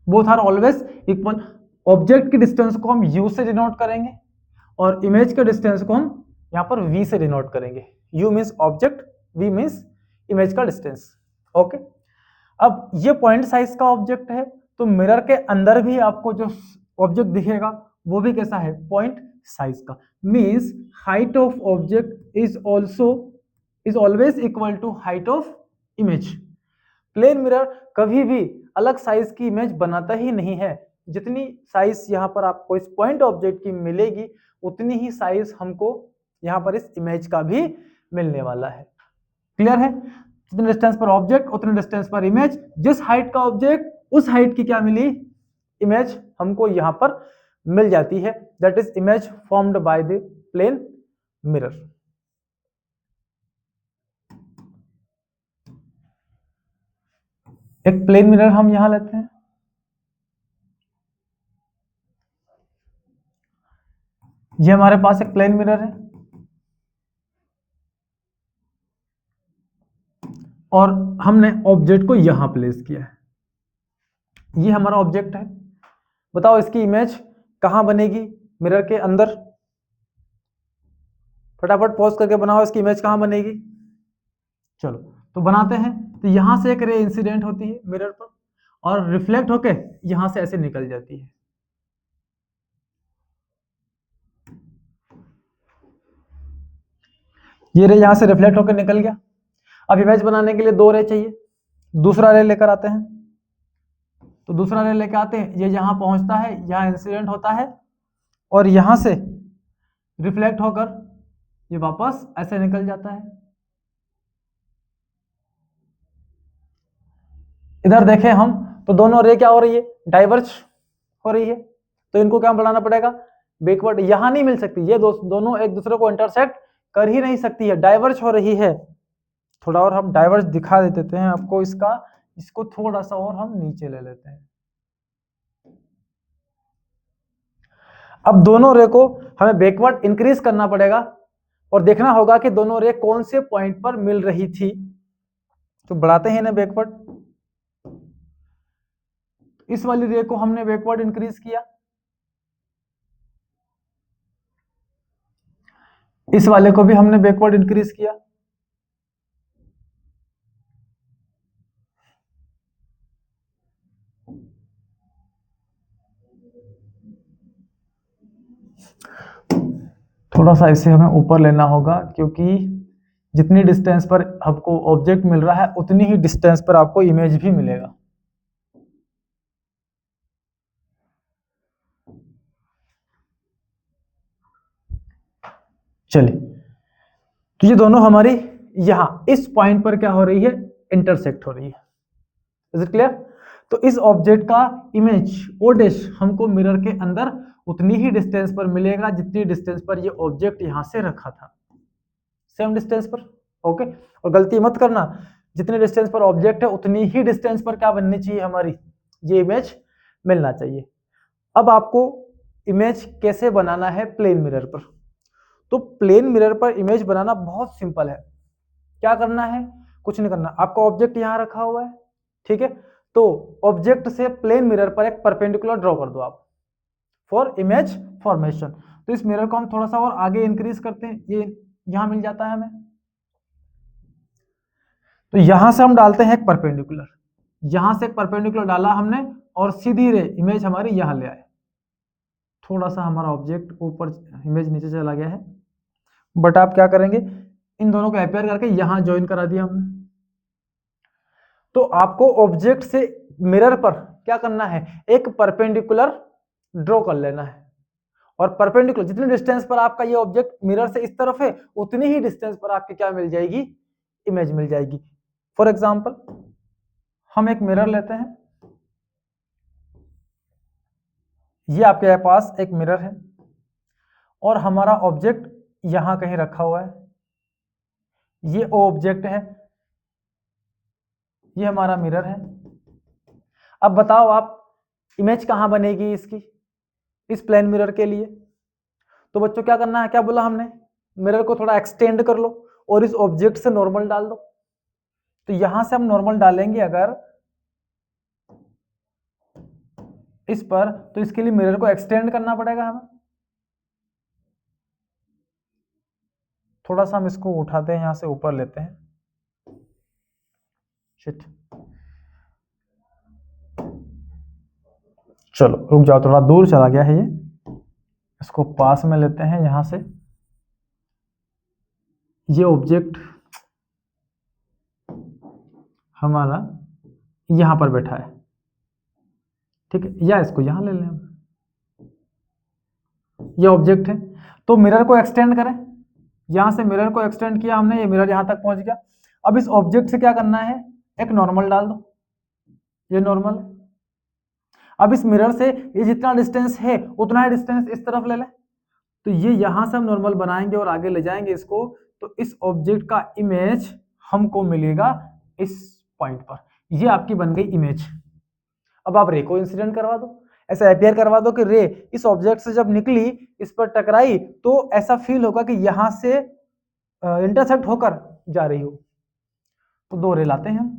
Both are always equal. Object की डिस्टेंस को हम u से डिनोट करेंगे और इमेज के डिस्टेंस को हम यहां पर v से डिनोट करेंगे। u means object, v means image का डिस्टेंस। ओके, अब ये पॉइंट साइज का ऑब्जेक्ट है, तो मिरर के अंदर भी आपको जो ऑब्जेक्ट दिखेगा वो भी कैसा है, पॉइंट साइज का। Means height of object is always equal to height of image. Plane mirror कभी भी अलग साइज की इमेज बनाता ही नहीं है। जितनी साइज यहाँ पर आपको इस पॉइंट ऑब्जेक्ट की मिलेगी, उतनी ही साइज हमको यहाँ पर इस इमेज का भी मिलने वाला है। क्लियर है? जितने डिस्टेंस पर ऑब्जेक्ट उतने डिस्टेंस पर इमेज। जिस हाइट का ऑब्जेक्ट उस हाइट की क्या मिली, इमेज हमको यहाँ पर मिल जाती है। That is image formed by the plane mirror. एक प्लेन मिरर हम यहां लेते हैं, ये हमारे पास एक प्लेन मिरर है और हमने ऑब्जेक्ट को यहां प्लेस किया है। ये हमारा ऑब्जेक्ट है। बताओ इसकी इमेज कहां बनेगी, मिरर के अंदर। फटाफट पॉज करके बनाओ, इसकी इमेज कहां बनेगी। चलो तो बनाते हैं। तो यहां से एक रे इंसिडेंट होती है मिरर पर और रिफ्लेक्ट होके यहां से ऐसे निकल जाती है। ये रे यहां से रिफ्लेक्ट होकर निकल गया। अब इमेज बनाने के लिए दो रे चाहिए, दूसरा रे लेकर आते हैं। तो दूसरा रे लेकर आते हैं, ये यहां पहुंचता है, यहां इंसिडेंट होता है और यहां से रिफ्लेक्ट होकर ये वापस ऐसे निकल जाता है। इधर देखें हम तो दोनों रे क्या हो रही है, डाइवर्ज हो रही है। तो इनको क्या बढ़ाना पड़ेगा, बैकवर्ड। यहां नहीं मिल सकती, ये दोनों एक दूसरे को इंटरसेक्ट कर ही नहीं सकती है, डाइवर्ज हो रही है। थोड़ा और हम डाइवर्ज दिखा देते हैं आपको इसका, इसको थोड़ा सा और हम नीचे ले लेते हैं। अब दोनों रे को हमें बैकवर्ड इंक्रीज करना पड़ेगा और देखना होगा कि दोनों रे कौन से पॉइंट पर मिल रही थी। तो बढ़ाते हैं ना बैकवर्ड। इस वाली रे को हमने बैकवर्ड इंक्रीज किया, इस वाले को भी हमने बैकवर्ड इंक्रीज किया। थोड़ा सा इसे हमें ऊपर लेना होगा, क्योंकि जितनी डिस्टेंस पर आपको ऑब्जेक्ट मिल रहा है उतनी ही डिस्टेंस पर आपको इमेज भी मिलेगा। चलिए, तो ये दोनों हमारी यहां इस पॉइंट पर क्या हो रही है, इंटरसेक्ट हो रही है। Is it clear? तो इस ऑब्जेक्ट का इमेज ओ डैश हमको मिरर के अंदर उतनी ही डिस्टेंस पर मिलेगा जितनी डिस्टेंस पर ये ऑब्जेक्ट यहां से रखा था, सेम डिस्टेंस पर। ओके, और गलती मत करना, जितने डिस्टेंस पर ऑब्जेक्ट है उतनी ही डिस्टेंस पर क्या बननी चाहिए, हमारी ये इमेज मिलना चाहिए। अब आपको इमेज कैसे बनाना है प्लेन मिरर पर। तो प्लेन मिरर पर इमेज बनाना बहुत सिंपल है। क्या करना है, कुछ नहीं करना। आपका ऑब्जेक्ट यहां रखा हुआ है, ठीक है। तो ऑब्जेक्ट से प्लेन मिरर पर एक परपेंडिकुलर ड्रॉ कर दो आप, फॉर इमेज फॉर्मेशन। तो इस मिरर को हम थोड़ा सा और आगे इंक्रीज करते हैं, ये यहां मिल जाता है हमें। तो यहां से हम डालते हैं एक परपेंडिकुलर, यहां से एक परपेंडिकुलर डाला हमने और सीधी रे इमेज हमारी यहां ले आए। थोड़ा सा हमारा ऑब्जेक्ट ऊपर, इमेज नीचे चला गया है, बट आप क्या करेंगे, इन दोनों को अपेयर करके यहां ज्वाइन करा दिया हमने। तो आपको ऑब्जेक्ट से मिरर पर क्या करना है, एक परपेंडिकुलर ड्रॉ कर लेना है, और परपेंडिकुलर जितनी डिस्टेंस पर आपका ये ऑब्जेक्ट मिरर से इस तरफ है, उतनी ही डिस्टेंस पर आपकी क्या मिल जाएगी, इमेज मिल जाएगी। फॉर एग्जांपल हम एक मिरर लेते हैं, ये आपके पास एक मिरर है और हमारा ऑब्जेक्ट यहां कहीं रखा हुआ है, ये ऑब्जेक्ट है, ये हमारा मिरर है। अब बताओ आप इमेज कहां बनेगी इसकी, इस प्लेन मिरर के लिए। तो बच्चों क्या करना है, क्या बोला हमने, मिरर को थोड़ा एक्सटेंड कर लो और इस ऑब्जेक्ट से नॉर्मल डाल दो। तो यहां से हम नॉर्मल डालेंगे अगर इस पर, तो इसके लिए मिरर को एक्सटेंड करना पड़ेगा हमें। थोड़ा सा हम इसको उठाते हैं, यहां से ऊपर लेते हैं, शिट, चलो रुक जाओ, थोड़ा दूर चला गया है ये, इसको पास में लेते हैं यहां से। ये ऑब्जेक्ट हमारा यहां पर बैठा है, ठीक है, या इसको यहां ले लें हम, ये ऑब्जेक्ट है। तो मिरर को एक्सटेंड करें, यहां से मिरर को एक्सटेंड किया हमने, ये मिरर यहां तक पहुंच गया। अब इस ऑब्जेक्ट से क्या करना है, एक नॉर्मल डाल दो, ये नॉर्मल है। अब इस मिरर से ये जितना डिस्टेंस है उतना ही डिस्टेंस इस तरफ ले लें, तो ये यहां से हम नॉर्मल बनाएंगे और आगे ले जाएंगे इसको, तो इस ऑब्जेक्ट का इमेज हमको मिलेगा इस पॉइंट पर, ये आपकी बन गई इमेज। अब आप रे को इंसिडेंट करवा दो, ऐसा अपेयर करवा दो कि रे इस ऑब्जेक्ट से जब निकली, इस पर टकराई, तो ऐसा फील होगा कि यहां से इंटरसेक्ट होकर जा रही हो। तो दो रे लाते हैं हम,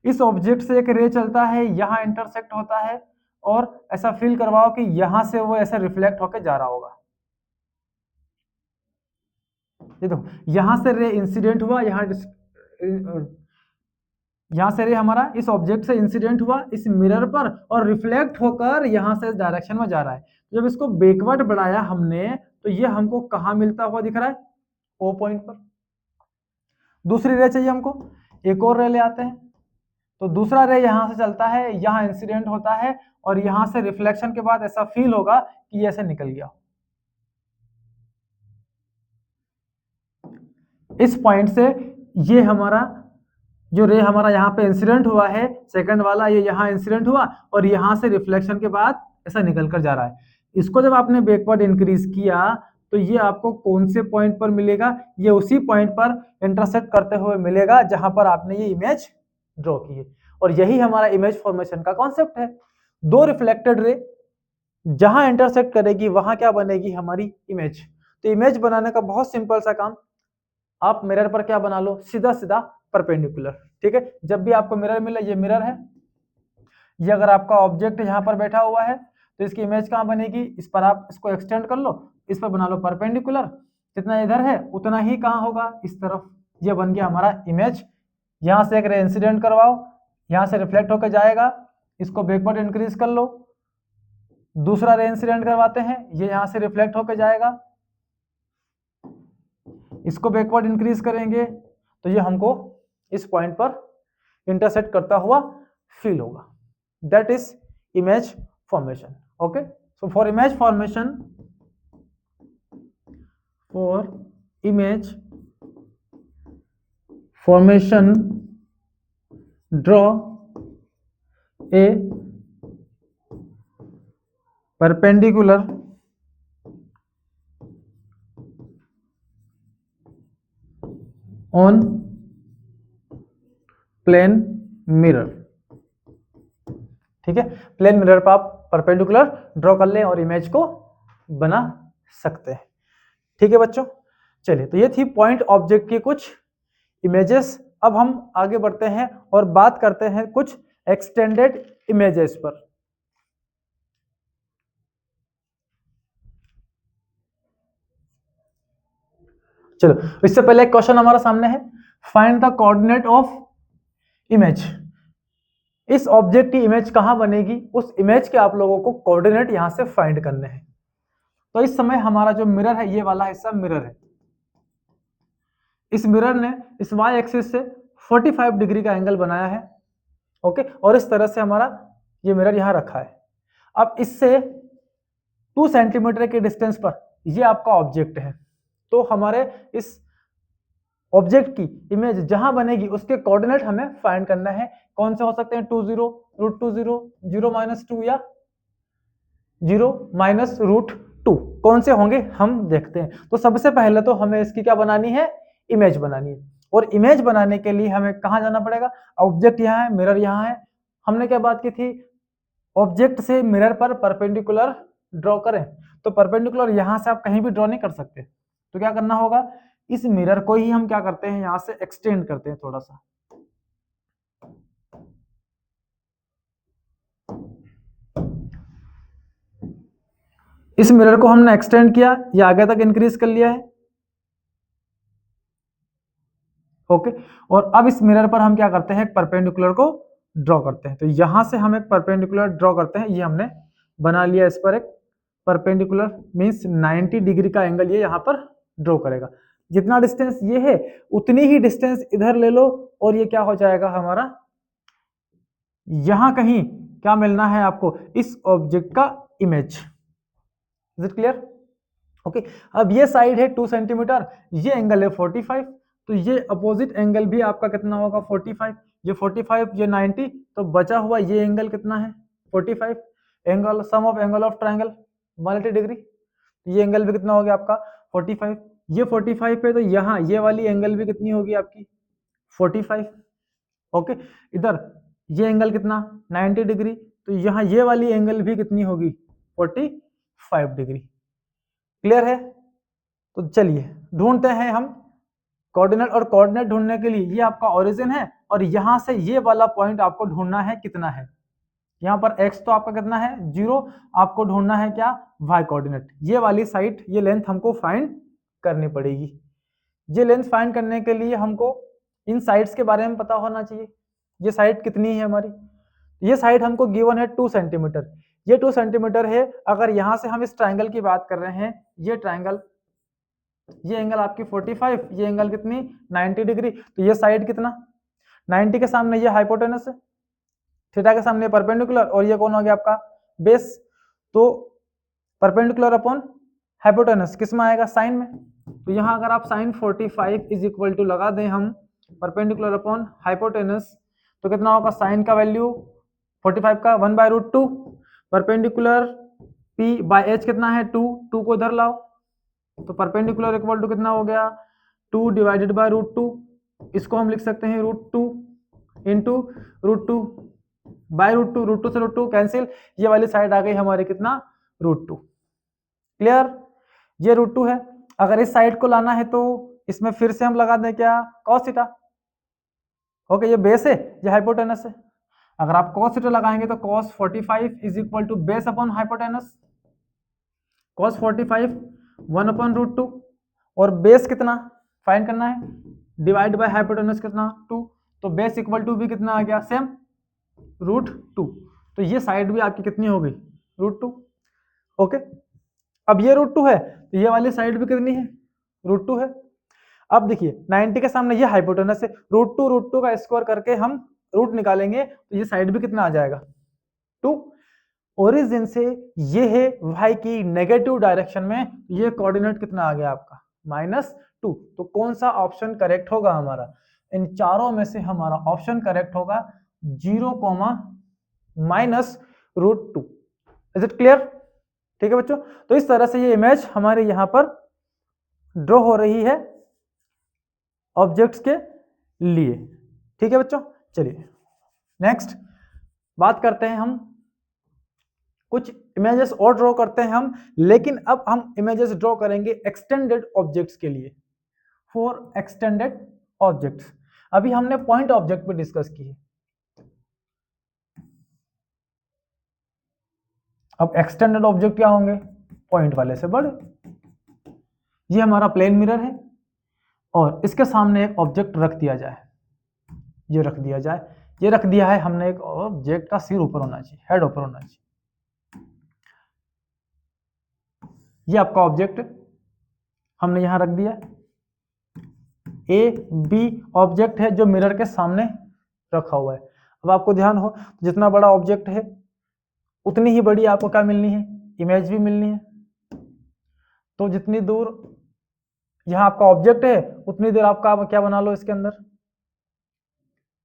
इस ऑब्जेक्ट से एक रे चलता है, यहां इंटरसेक्ट होता है, और ऐसा फील करवाओ कि यहां से वो ऐसा रिफ्लेक्ट होकर जा रहा होगा। ये देखो, यहां से रे इंसिडेंट हुआ, यहां से रे हमारा इस ऑब्जेक्ट से इंसिडेंट हुआ इस मिरर पर और रिफ्लेक्ट होकर यहां से इस डायरेक्शन में जा रहा है। जब इसको बैकवर्ड बढ़ाया हमने, तो ये हमको कहां मिलता हुआ दिख रहा है, ओ पॉइंट पर। दूसरी रे चाहिए हमको, एक और रे ले आते हैं, तो दूसरा रे यहां से चलता है, यहां इंसिडेंट होता है, और यहां से रिफ्लेक्शन के बाद ऐसा फील होगा कि ये ऐसे निकल गया। इस पॉइंट से ये हमारा जो रे हमारा यहाँ पे इंसिडेंट हुआ है, सेकंड वाला, ये यहाँ इंसिडेंट हुआ और यहाँ से रिफ्लेक्शन के बाद ऐसा निकल कर जा रहा है। इसको जब आपने बैकवर्ड इंक्रीज किया, तो ये आपको कौन से पॉइंट पर मिलेगा, ये उसी पॉइंट पर इंटरसेक्ट करते हुए मिलेगा जहां पर आपने ये इमेज ड्रॉ की है। और यही हमारा इमेज फॉर्मेशन का कॉन्सेप्ट है। दो रिफ्लेक्टेड रे जहां इंटरसेक्ट करेगी वहां क्या बनेगी, हमारी इमेज। तो इमेज बनाने का बहुत सिंपल सा काम, आप मिरर पर क्या बना लो, सीधा सीधा परपेंडिकुलर, ठीक है। जब भी आपको मिरर मिले, ये मिरर है, ये अगर आपका ऑब्जेक्ट यहाँ पर बैठा हुआ है, तो इसकी इमेज कहाँ बनेगी, इस पर आप इसको एक्सटेंड कर लो, इस पर बना लो परपेंडिकुलर, जितना इधर है उतना ही कहाँ होगा, इस तरफ। ये बन गया हमारा इमेज। यहाँ से एक रे इंसिडेंट करवाओ, यहाँ से रिफ्लेक्ट होकर जाएगा, इसको बैकवर्ड इंक्रीज कर लो, दूसरा रे इंसिडेंट करवाते हैं, ये यहाँ से रिफ्लेक्ट होकर जाएगा, इसको बैकवर्ड इंक्रीज करेंगे, तो ये हमको इस पॉइंट पर इंटरसेक्ट करता हुआ फील होगा। That is image formation. Okay, so for image formation, draw a perpendicular on plane mirror. ठीक है, प्लेन मिरर पर आप परपेंडिकुलर ड्रॉ कर लें और इमेज को बना सकते हैं। ठीक है बच्चों, चलिए, तो ये थी पॉइंट ऑब्जेक्ट की कुछ इमेजेस। अब हम आगे बढ़ते हैं और बात करते हैं कुछ एक्सटेंडेड इमेजेस पर। चलो, इससे पहले एक क्वेश्चन हमारा सामने है, find the coordinate of image. इस ऑब्जेक्ट की इमेज कहां बनेगी, उस इमेज के आप लोगों को कोऑर्डिनेट यहां से फाइंड करने हैं। तो इस समय हमारा जो मिरर है, ये वाला हिस्सा मिरर है। इस मिरर ने इस वाई एक्सिस से 45 डिग्री का एंगल बनाया है, ओके, और इस तरह से हमारा ये मिरर यहां रखा है। अब इससे 2 सेंटीमीटर के डिस्टेंस पर ये आपका ऑब्जेक्ट है। तो हमारे इस ऑब्जेक्ट की इमेज जहां बनेगी उसके कोऑर्डिनेट हमें फाइंड करना है। कौन से हो सकते हैं, 20, √20, 0-2 या 0-√2, कौन से होंगे हम देखते हैं। तो सबसे पहले तो हमें इसकी क्या बनानी है, इमेज बनानी है। और इमेज बनाने के लिए हमें कहां जाना पड़ेगा, ऑब्जेक्ट यहाँ है, मिरर यहाँ है। हमने क्या बात की थी, ऑब्जेक्ट से मिरर पर परपेंडिकुलर ड्रॉ करें। तो परपेंडिकुलर यहां से आप कहीं भी ड्रॉ नहीं कर सकते, तो क्या करना होगा, इस मिरर को ही हम क्या करते हैं, यहां से एक्सटेंड करते हैं थोड़ा सा। इस मिरर को हमने एक्सटेंड किया, ये आगे तक इंक्रीज कर लिया है, ओके। और अब इस मिरर पर हम क्या करते हैं, परपेंडिकुलर को ड्रॉ करते हैं। तो यहां से हम एक परपेंडिकुलर ड्रॉ करते हैं, ये हमने बना लिया। इस पर एक परपेंडिकुलर मींस 90 डिग्री का एंगल ये यहां पर ड्रॉ करेगा। जितना डिस्टेंस ये है उतनी ही डिस्टेंस इधर ले लो, और ये क्या हो जाएगा हमारा, यहां कहीं क्या मिलना है आपको, इस ऑब्जेक्ट का image. Is it clear, okay. अब ये साइड है 2 सेंटीमीटर, ये एंगल है 45, तो ये अपोजिट एंगल भी आपका कितना होगा, 45। ये 45, ये 90, तो बचा हुआ ये एंगल कितना है, 45। Angle sum of angle of triangle 180 degree, ये एंगल भी कितना हो गया आपका 45। ये 45 है, तो यहाँ ये वाली एंगल भी कितनी होगी आपकी 45, ओके। इधर ये एंगल कितना 90 डिग्री, तो यहाँ ये वाली एंगल भी कितनी होगी 45 डिग्री। क्लियर है, तो चलिए ढूंढते हैं हम कोऑर्डिनेट। और कोऑर्डिनेट ढूंढने के लिए ये आपका ओरिजिन है, और यहां से ये वाला पॉइंट आपको ढूंढना है कितना है। यहाँ पर x तो आपका कितना है 0, आपको ढूंढना है क्या, y कोऑर्डिनेट। ये वाली साइड, ये लेंथ हमको फाइंड करनी पड़ेगी। ये लेंथ फाइंड करने के लिए हमको इन साइड्स के बारे में पता होना चाहिए। ये साइड कितनी है हमारी, ये साइड हमको गिवन है 2 सेंटीमीटर, ये 2 सेंटीमीटर है। अगर यहां से हम इस ट्राइंगल की बात कर रहे हैं, ये ट्राइंगल, ये एंगल आपकी 45, ये एंगल कितनी 90 डिग्री, तो ये साइड कितना 90 के सामने ये हाइपोटेनस है, थीटा के सामने परपेंडिकुलर, और ये कौन हो गया आपका बेस। तो परपेंडिकुलर अपॉन हाइपोटेनस किस में आएगा, साइन में। तो यहाँ अगर आप साइन 45 इज इक्वल टू लगा दें हम परपेंडिकुलर अपॉन हाइपोटेनस, तो कितना होगा साइन का वैल्यू 45 का 1/√2, परपेंडिकुलर p बाय h कितना है 2, 2 को इधर लाओ, तो परपेंडिकुलर इक्वल टू कितना हो गया 2 डिवाइडेड बाय √2, इसको हम लिख सकते हैं √2 इंटू √2 बाय √2, √2 से √2 कैंसिल, ये वाली साइड आ गई हमारी कितना √2। क्लियर, ये √2 है। अगर इस साइड को लाना है तो इसमें फिर से हम लगा दें क्या cos थीटा, ओके। ये बेस है, ये हाइपोटेनस है। अगर आप cos थीटा लगाएंगे तो cos 45 is equal to base upon hypotenuse, cos 45 1/√2, और बेस कितना फाइंड करना है, डिवाइड बाय हाइपोटेनस कितना 2, तो बेस इक्वल टू भी कितना आ गया सेम √2। तो ये साइड भी आपकी कितनी हो गई √2, ओके। अब ये √2 है, तो ये वाली साइड भी कितनी है √2 है। अब देखिए 90 के सामने ये हाइपोटेनस है, √2 का स्क्वायर करके हम रूट निकालेंगे, तो ये साइड भी कितना आ जाएगा 2। ओरिजिन से ये है y की नेगेटिव डायरेक्शन में, ये कोऑर्डिनेट कितना आ गया आपका -2। तो कौन सा ऑप्शन करेक्ट होगा हमारा, इन चारों में से हमारा ऑप्शन करेक्ट होगा 0, -√2। इज इट क्लियर, ठीक है बच्चों। तो इस तरह से ये इमेज हमारे यहां पर ड्रॉ हो रही है ऑब्जेक्ट्स के लिए, ठीक है बच्चों। चलिए नेक्स्ट बात करते हैं, हम कुछ इमेजेस और ड्रॉ करते हैं हम, लेकिन अब हम इमेजेस ड्रॉ करेंगे एक्सटेंडेड ऑब्जेक्ट्स के लिए, फॉर एक्सटेंडेड ऑब्जेक्ट्स। अभी हमने पॉइंट ऑब्जेक्ट पे डिस्कस की है, अब एक्सटेंडेड ऑब्जेक्ट क्या होंगे, पॉइंट वाले से बड़े। ये हमारा प्लेन मिरर है, और इसके सामने एक ऑब्जेक्ट रख दिया जाए, ये रख दिया जाए, ये रख दिया है हमने, एक ऑब्जेक्ट का सिर ऊपर होना चाहिए, हेड ऊपर होना चाहिए। ये आपका ऑब्जेक्ट हमने यहां रख दिया, ए बी ऑब्जेक्ट है जो मिरर के सामने रखा हुआ है। अब आपको ध्यान हो, जितना बड़ा ऑब्जेक्ट है उतनी ही बड़ी आपको क्या मिलनी है, इमेज भी मिलनी है। तो जितनी दूर यहाँ आपका ऑब्जेक्ट है उतनी देर आपका क्या बना लो, इसके अंदर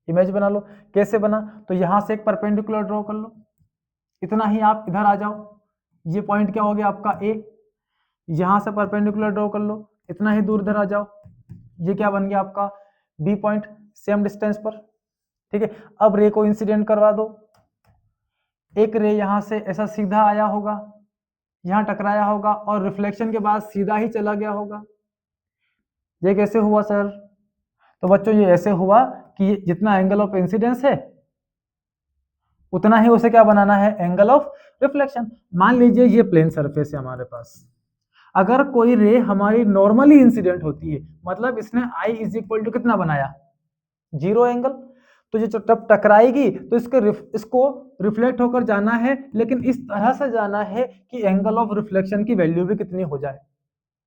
इमेज बना लो। कैसे बना, तो यहां से एक परपेंडिकुलर ड्रॉ कर लो, इतना ही आप इधर आ जाओ, ये पॉइंट क्या हो गया आपका ए, यहां से परपेंडिकुलर ड्रॉ कर लो, इतना ही दूर इधर आ जाओ, ये क्या बन गया आपका बी पॉइंट, सेम डिस्टेंस पर। ठीक है, अब रे को इंसिडेंट करवा दो, एक रे यहां से ऐसा सीधा आया होगा, यहां टकराया होगा और रिफ्लेक्शन के बाद सीधा ही चला गया होगा। ये कैसे हुआ सर, तो बच्चों ये ऐसे हुआ कि जितना एंगल ऑफ इंसिडेंस है उतना ही उसे क्या बनाना है, एंगल ऑफ रिफ्लेक्शन। मान लीजिए ये प्लेन सरफेस है हमारे पास, अगर कोई रे हमारी नॉर्मली इंसिडेंट होती है, मतलब इसने आई इज इक्वल टू कितना बनाया, 0 एंगल, तो ये जब टकराएगी तो इसको रिफ्लेक्ट होकर जाना है, लेकिन इस तरह से जाना है कि एंगल ऑफ रिफ्लेक्शन की वैल्यू भी कितनी हो जाए,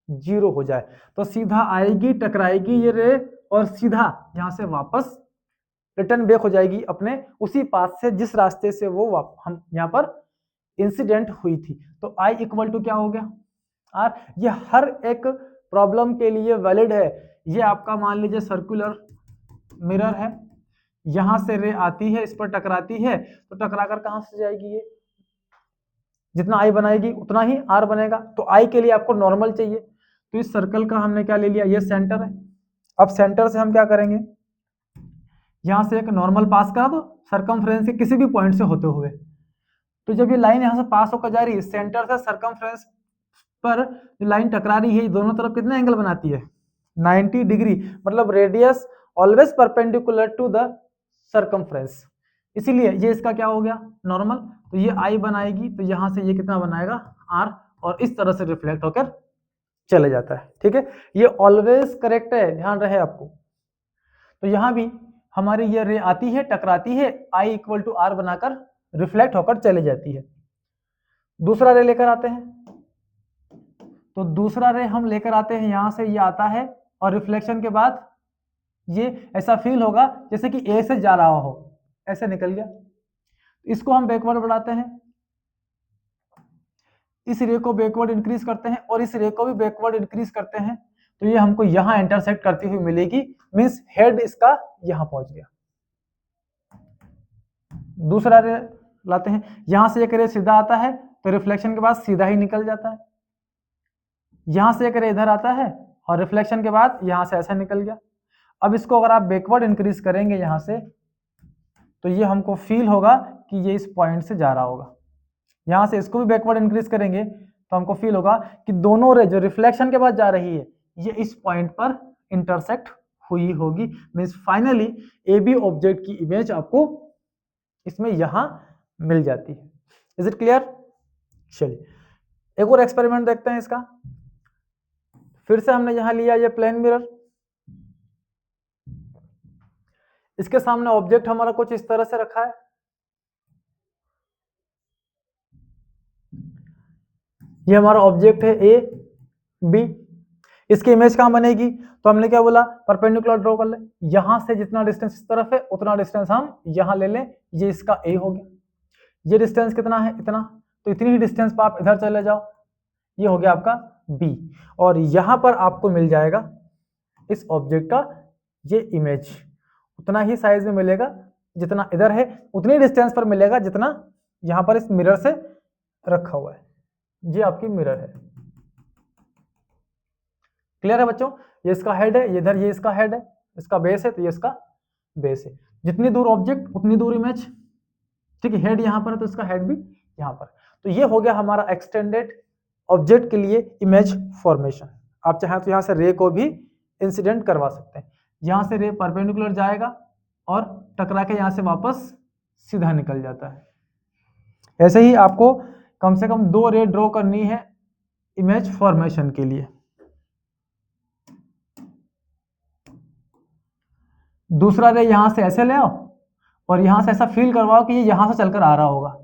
0 हो जाए। तो सीधा आएगी, टकराएगी ये रे और सीधा यहां से वापस रिटर्न बैक हो जाएगी अपने उसी पाथ से जिस रास्ते से वो हम यहाँ पर इंसिडेंट हुई थी। तो आई इक्वल टू क्या हो गया, आर। ये हर एक प्रॉब्लम के लिए वैलिड है। ये आपका मान लीजिए सर्कुलर मिरर है, यहां से रे आती है, इस पर टकराती है, तो टकराकर कहां से जाएगी, ये जितना आई बनाएगी उतना ही आर बनेगा। तो आई के लिए आपको नॉर्मल चाहिए, तो इस सर्कल का हमने क्या ले लिया, ये सेंटर है। अब सेंटर से हम क्या करेंगे, यहां से एक नॉर्मल पास करा दो सर्कमफ्रेंस के किसी भी पॉइंट से होते हुए। तो जब ये लाइन यहां से पास होकर जा रही है, सेंटर से सर्कमफ्रेंस पर जो लाइन टकरा रही है, दोनों तरफ कितना एंगल बनाती है, 90 डिग्री, मतलब radius always perpendicular to the circumference, इसीलिए ये इसका क्या हो गया, नॉर्मल। तो ये आई बनाएगी, तो यहां से ये कितना बनाएगा, आर, और इस तरह से रिफ्लेक्ट होकर चले जाता है। ठीक है, ये ऑलवेज करेक्ट है, ध्यान रहे आपको। तो यहां भी हमारी ये रे आती है, टकराती है, आई इक्वल टू आर बनाकर रिफ्लेक्ट होकर चली जाती है। दूसरा रे लेकर आते हैं, तो दूसरा रे हम लेकर आते हैं, यहां से ये आता है और रिफ्लेक्शन के बाद ये ऐसा फील होगा जैसे कि ए से जा रहा हो, ऐसे निकल गया। इसको हम बैकवर्ड बढ़ाते हैं, इस रे को बैकवर्ड इंक्रीज करते हैं और इस रे को भी बैकवर्ड इंक्रीज करते हैं, तो ये हमको यहां इंटरसेक्ट करती हुई मिलेगी, मींस हेड इसका यहां पहुंच गया। दूसरा रे लाते हैं, यहां से एक रे सीधा आता है तो रिफ्लेक्शन के बाद सीधा ही निकल जाता है, यहां से एक रे इधर आता है और रिफ्लेक्शन के बाद यहां से ऐसा निकल गया। अब इसको अगर आप बैकवर्ड इंक्रीज करेंगे यहां से, तो ये हमको फील होगा कि ये इस पॉइंट से जा रहा होगा। यहां से इसको भी बैकवर्ड इंक्रीज करेंगे तो हमको फील होगा कि दोनों रे जो रिफ्लेक्शन के बाद जा रही है, ये इस पॉइंट पर इंटरसेक्ट हुई होगी, means finally A B object की इमेज आपको इसमें यहां मिल जाती है। Is it clear? चलिए एक और एक्सपेरिमेंट देखते हैं इसका। फिर से हमने यहां लिया ये प्लेन मिरर, इसके सामने ऑब्जेक्ट हमारा कुछ इस तरह से रखा है, ये हमारा ऑब्जेक्ट है ए बी, इसकी इमेज कहां बनेगी, तो हमने क्या बोला, परपेंडिकुलर ड्रॉ कर ले, यहां से जितना डिस्टेंस इस तरफ है उतना डिस्टेंस हम यहां ले लें, ये इसका ए हो गया। ये डिस्टेंस कितना है, इतना, तो इतनी ही डिस्टेंस पर आप इधर चले जाओ, ये हो गया आपका बी, और यहां पर आपको मिल जाएगा इस ऑब्जेक्ट का ये इमेज, उतना ही साइज में मिलेगा जितना इधर है, उतनी डिस्टेंस पर मिलेगा जितना यहां पर इस मिरर से रखा हुआ है। ये आपकी मिरर है। क्लियर है बच्चों? ये इसका हेड है, इधर ये इसका हेड है, इसका बेस है, तो ये इसका बेस है। जितनी दूर ऑब्जेक्ट उतनी दूर इमेज। ठीक है, हेड यहां पर है तो इसका हेड भी यहां पर। तो ये हो गया हमारा एक्सटेंडेड ऑब्जेक्ट के लिए इमेज फॉर्मेशन। आप चाहें तो यहां से रे को भी इंसिडेंट करवा सकते हैं, यहां से रे परपेंडिकुलर जाएगा और टकरा के यहां से वापस सीधा निकल जाता है। ऐसे ही आपको कम से कम 2 रे ड्रॉ करनी है इमेज फॉर्मेशन के लिए। दूसरा रे यहां से ऐसे ले आओ और यहां से ऐसा फील करवाओ कि ये यहां से चलकर आ रहा होगा।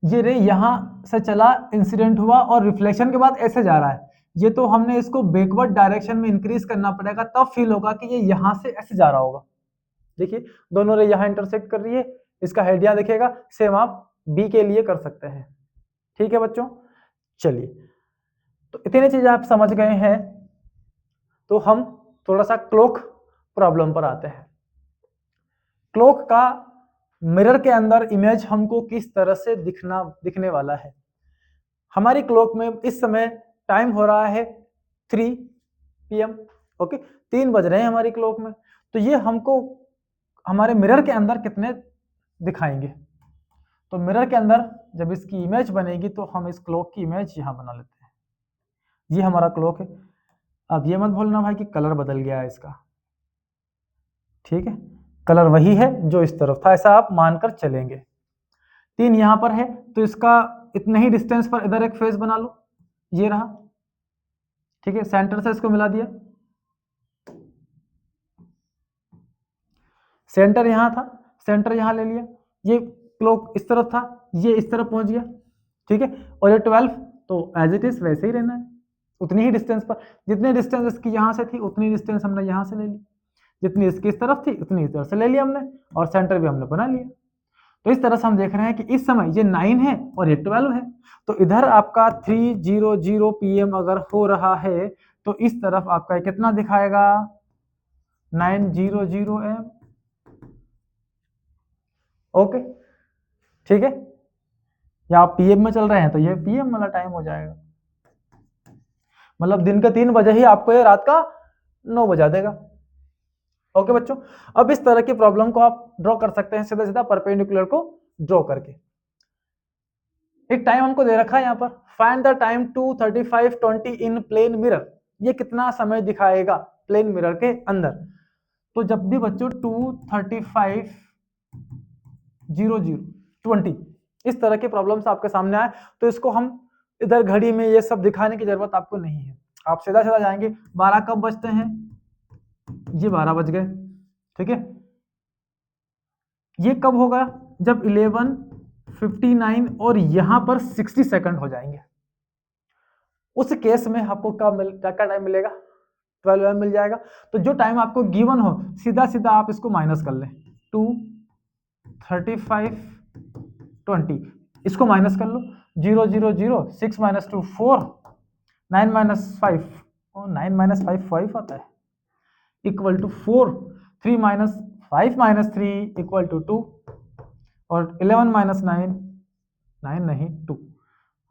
ये रे यहां से चला, इंसिडेंट हुआ और रिफ्लेक्शन के बाद ऐसे जा रहा है। ये तो हमने इसको बैकवर्ड डायरेक्शन में इंक्रीज करना पड़ेगा, तब फील होगा कि ये यहां से ऐसे जा रहा होगा। देखिए दोनों रे यहां इंटरसेक्ट कर रही है, इसका हेड यहां दिखेगा। सेम आप बी के लिए कर सकते हैं। ठीक है बच्चों, चलिए तो इतनी चीजें आप समझ गए हैं, तो हम थोड़ा सा क्लॉक प्रॉब्लम पर आते हैं। क्लॉक का मिरर के अंदर इमेज हमको किस तरह से दिखने वाला है। हमारी क्लॉक में इस समय टाइम हो रहा है 3 PM। ओके, 3 बज रहे हैं हमारी क्लॉक में। तो ये हमको हमारे मिरर के अंदर कितने दिखाएंगे। तो मिरर के अंदर जब इसकी इमेज बनेगी तो हम इस क्लॉक की इमेज यहां बना लेते हैं। ये हमारा क्लॉक है। अब ये मत भूलना भाई कि कलर बदल गया है इसका। ठीक है, कलर वही है जो इस तरफ था, ऐसा आप मानकर चलेंगे। 3 यहां पर है तो इसका इतने ही डिस्टेंस पर इधर एक फेस बना लो, ये रहा। ठीक है, सेंटर से इसको मिला दिया। सेंटर यहां था, सेंटर यहां ले लिया। ये क्लॉक इस तरफ था, ये इस तरफ पहुंच गया। ठीक है, और ये 12 तो एज इट इज वैसे ही रहना है, उतनी ही डिस्टेंस पर। जितनी डिस्टेंस इसकी यहां से थी उतनी डिस्टेंस हमने यहां से ले ली, जितनी इसकी इस तरफ थी उतनी इस तरफ से ले लिया हमने, और सेंटर भी हमने बना लिया। तो इस तरह से हम देख रहे हैं कि इस समय ये 9 है और ये 12 है। तो इधर आपका 3:00 PM अगर हो रहा है तो इस तरफ आपका कितना दिखाएगा, 9:00 AM। ओके, ठीक है, या आप PM में चल रहे हैं तो ये PM वाला टाइम हो जाएगा। मतलब दिन के 3 बजे ही आपको ये रात का 9 बजा देगा। ओके बच्चों, अब इस तरह की प्रॉब्लम को आप ड्रॉ कर सकते हैं सीधा सीधा परपेंडिकुलर को ड्रॉ करके। एक टाइम हमको दे रखा है यहाँ पर, find the time 2:35:20 in plane mirror. ये कितना समय दिखाएगा प्लेन मिरर के अंदर। तो जब भी बच्चों 2:35:00:20 इस तरह की प्रॉब्लम्स आपके सामने आए तो इसको हम इधर घड़ी में ये सब दिखाने की जरूरत आपको नहीं है। आप सीधा सीधा जाएंगे, 12 कब बजते हैं, ये 12 बज गए। ठीक है, ये कब होगा, जब 11:59 और यहां पर 60 सेकंड हो जाएंगे। उस केस में आपको क्या टाइम मिलेगा, 12 AM मिल जाएगा। तो जो टाइम आपको गिवन हो सीधा सीधा आप इसको माइनस कर लें, 2:35:20 इसको माइनस कर लो। 0 0 0 6 - 2 4 9 - 5 और 9 - 5 5 आता है, इक्वल टू 4 3 - 5 - 3 इक्वल टू 2 और 11 - 9 9 नहीं 2।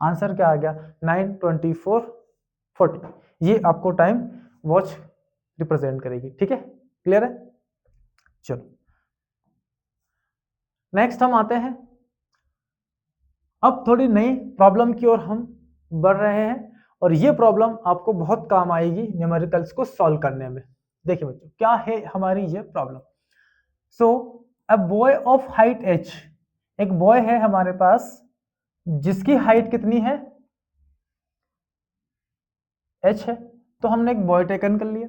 आंसर क्या आ गया, 9:24:40। ये आपको टाइम वॉच रिप्रेजेंट करेगी। ठीक है, क्लियर है। चलो नेक्स्ट हम आते हैं, अब थोड़ी नई प्रॉब्लम की ओर हम बढ़ रहे हैं और ये प्रॉब्लम आपको बहुत काम आएगी न्यूमेरिकल्स को सॉल्व करने में। देखिए बच्चों क्या है हमारी ये problem. So a boy of height h, एक बॉय है हमारे पास जिसकी हाइट कितनी है, h है। तो हमने एक बॉय टेकन कर लिया,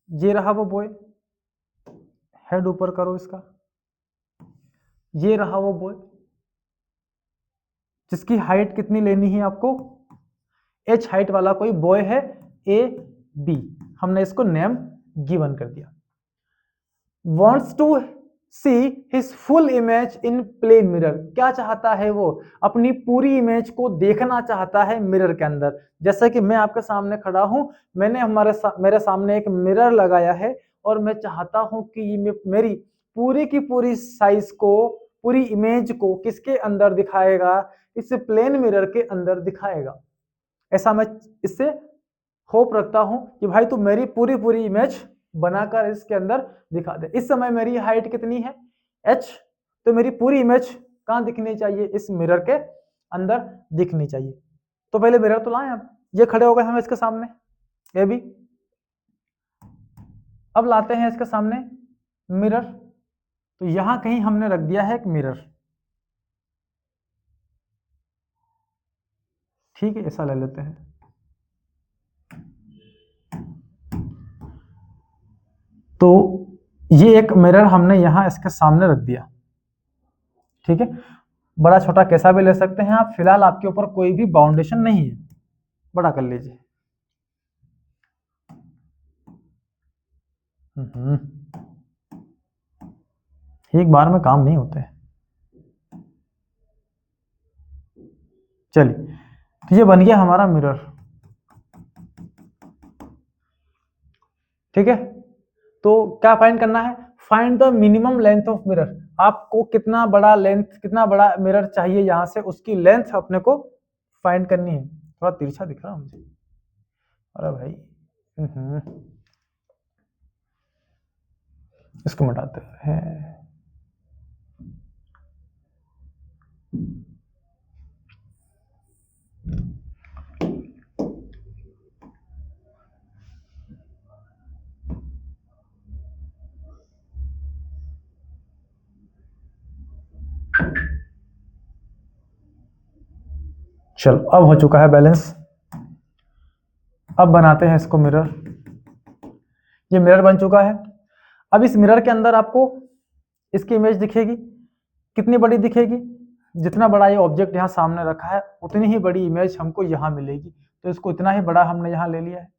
ये रहा वो बॉय, हेड ऊपर करो इसका, ये रहा वो बॉय जिसकी हाइट कितनी लेनी है आपको, h हाइट वाला कोई बॉय है a b, हमने इसको नेम गिवन कर दिया। wants to see his full image in plane mirror, क्या चाहता है वो, अपनी पूरी इमेज को देखना चाहता है मिरर के अंदर। जैसा कि मैं आपके सामने खड़ा हूं, मैंने मेरे सामने एक मिरर लगाया है और मैं चाहता हूं कि ये मेरी पूरी की पूरी साइज को, पूरी इमेज को किसके अंदर दिखाएगा, इस प्लेन मिरर के अंदर दिखाएगा। ऐसा मैं इससे होप रखता हूं कि भाई तू मेरी पूरी पूरी इमेज बनाकर इसके अंदर दिखा दे। इस समय मेरी हाइट कितनी है, h, तो मेरी पूरी इमेज कहां दिखनी चाहिए, इस मिरर के अंदर दिखनी चाहिए। तो पहले मिरर तो लाएं, अब ये खड़े हो गए हम इसके सामने, ये भी। अब लाते हैं इसके सामने मिरर, तो यहां कहीं हमने रख दिया है एक मिरर। ठीक है, ऐसा ले लेते हैं। तो ये एक मिरर हमने यहाँ इसके सामने रख दिया, ठीक है। बड़ा छोटा कैसा भी ले सकते हैं आप, फिलहाल आपके ऊपर कोई भी बाउंडेशन नहीं है, बड़ा कर लीजिए। एक बार में काम नहीं होते। चलिए, तो ये बन गया हमारा मिरर, ठीक है। तो क्या फाइंड करना है, find the minimum length of mirror. आपको कितना बड़ा लेंथ, कितना बड़ा मिरर चाहिए, यहां से उसकी लेंथ अपने को फाइंड करनी है। थोड़ा तिरछा दिख रहा मुझे, अरे भाई इसको मिटाते हैं। चलो, अब हो चुका है बैलेंस। अब बनाते हैं इसको मिरर। ये मिरर बन चुका है। अब इस मिरर के अंदर आपको इसकी इमेज दिखेगी। कितनी बड़ी दिखेगी, जितना बड़ा ये ऑब्जेक्ट यहाँ सामने रखा है उतनी ही बड़ी इमेज हमको यहाँ मिलेगी। तो इसको इतना ही बड़ा हमने यहाँ ले लिया है।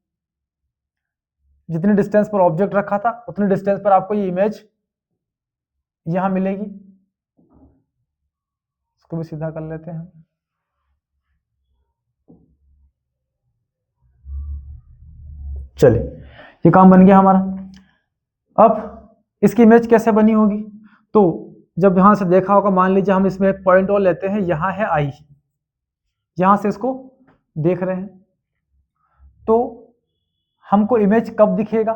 जितनी डिस्टेंस पर ऑब्जेक्ट रखा था उतनी डिस्टेंस पर आपको ये इमेज यहाँ मिलेगी। इसको भी सीधा कर लेते हैं। चलिए, ये काम बन गया हमारा। अब इसकी इमेज कैसे बनी होगी, तो जब यहां से देखा होगा, मान लीजिए हम इसमें एक पॉइंट और लेते हैं, यहां है आई, यहां से इसको देख रहे हैं, तो हमको इमेज कब दिखेगा,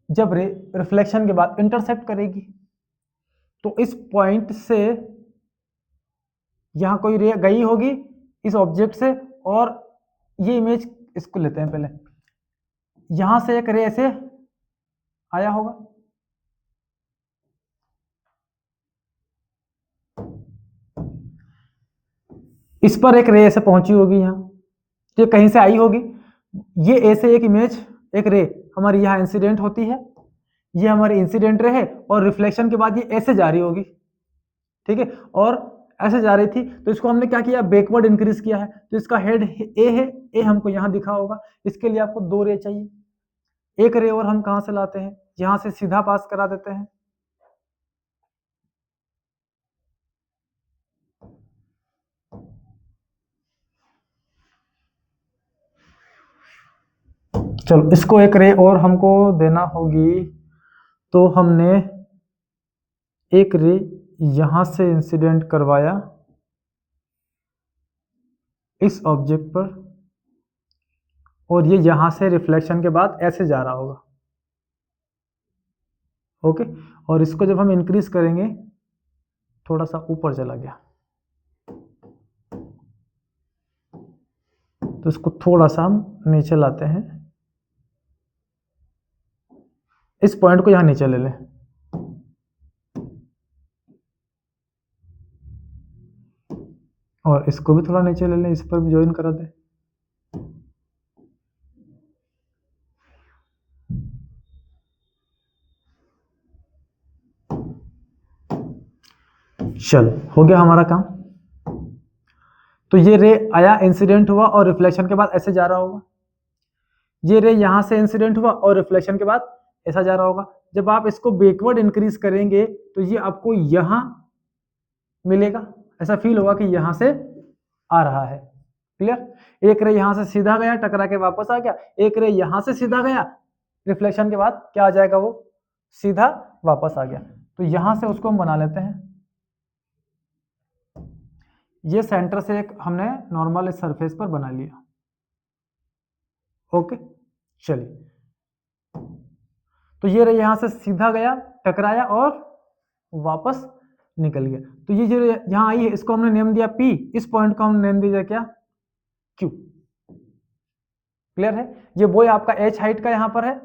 जब रिफ्लेक्शन के बाद इंटरसेक्ट करेगी। तो इस पॉइंट से यहां कोई रे गई होगी इस ऑब्जेक्ट से, और ये इमेज, इसको लेते हैं पहले, यहां से एक रे ऐसे आया होगा, इस पर एक रे ऐसे पहुंची होगी, यहां ये कहीं से आई होगी। ये ऐसे एक इमेज, एक रे हमारी यहां इंसिडेंट होती है, ये हमारी इंसिडेंट रे है, और रिफ्लेक्शन के बाद ये ऐसे जा रही होगी, ठीक है। और ऐसे जा रही थी, तो इसको हमने क्या किया, बैकवर्ड इंक्रीज किया है। तो इसका हेड ए है, ए हमको यहां दिखा होगा। इसके लिए आपको दो रे चाहिए। एक रे और हम कहां से लाते हैं, यहां से सीधा पास करा देते हैं। चलो, इसको एक रे और हमको देना होगी। तो हमने एक रे यहां से इंसिडेंट करवाया इस ऑब्जेक्ट पर, और ये यहां से रिफ्लेक्शन के बाद ऐसे जा रहा होगा, ओके। और इसको जब हम इंक्रीज करेंगे, थोड़ा सा ऊपर चला गया, तो इसको थोड़ा सा हम नीचे लाते हैं। इस पॉइंट को यहां नीचे ले लें, और इसको भी थोड़ा नीचे ले लें, इस पर भी ज्वाइन करा दें। चलो, हो गया हमारा काम। तो ये रे आया, इंसिडेंट हुआ, और रिफ्लेक्शन के बाद ऐसे जा रहा होगा। ये रे यहां से इंसिडेंट हुआ और रिफ्लेक्शन के बाद ऐसा जा रहा होगा। जब आप इसको बैकवर्ड इंक्रीज करेंगे, तो ये आपको यहां मिलेगा, ऐसा फील होगा कि यहां से आ रहा है। क्लियर। एक रे यहां से सीधा गया, टकरा के वापस आ गया। एक रे यहां से सीधा गया, रिफ्लेक्शन के बाद क्या आ जाएगा, वो सीधा वापस आ गया। तो यहां से उसको हम बना लेते हैं। ये सेंटर से एक हमने नॉर्मल इस सरफेस पर बना लिया, ओके। चलिए, तो ये रे यहां से सीधा गया, टकराया और वापस निकल गया। तो ये जो यहां आई है, इसको हमने नेम दिया P, इस पॉइंट को हमने नेम दिया क्या, Q। क्लियर है। ये बॉय आपका H हाइट का यहां पर है,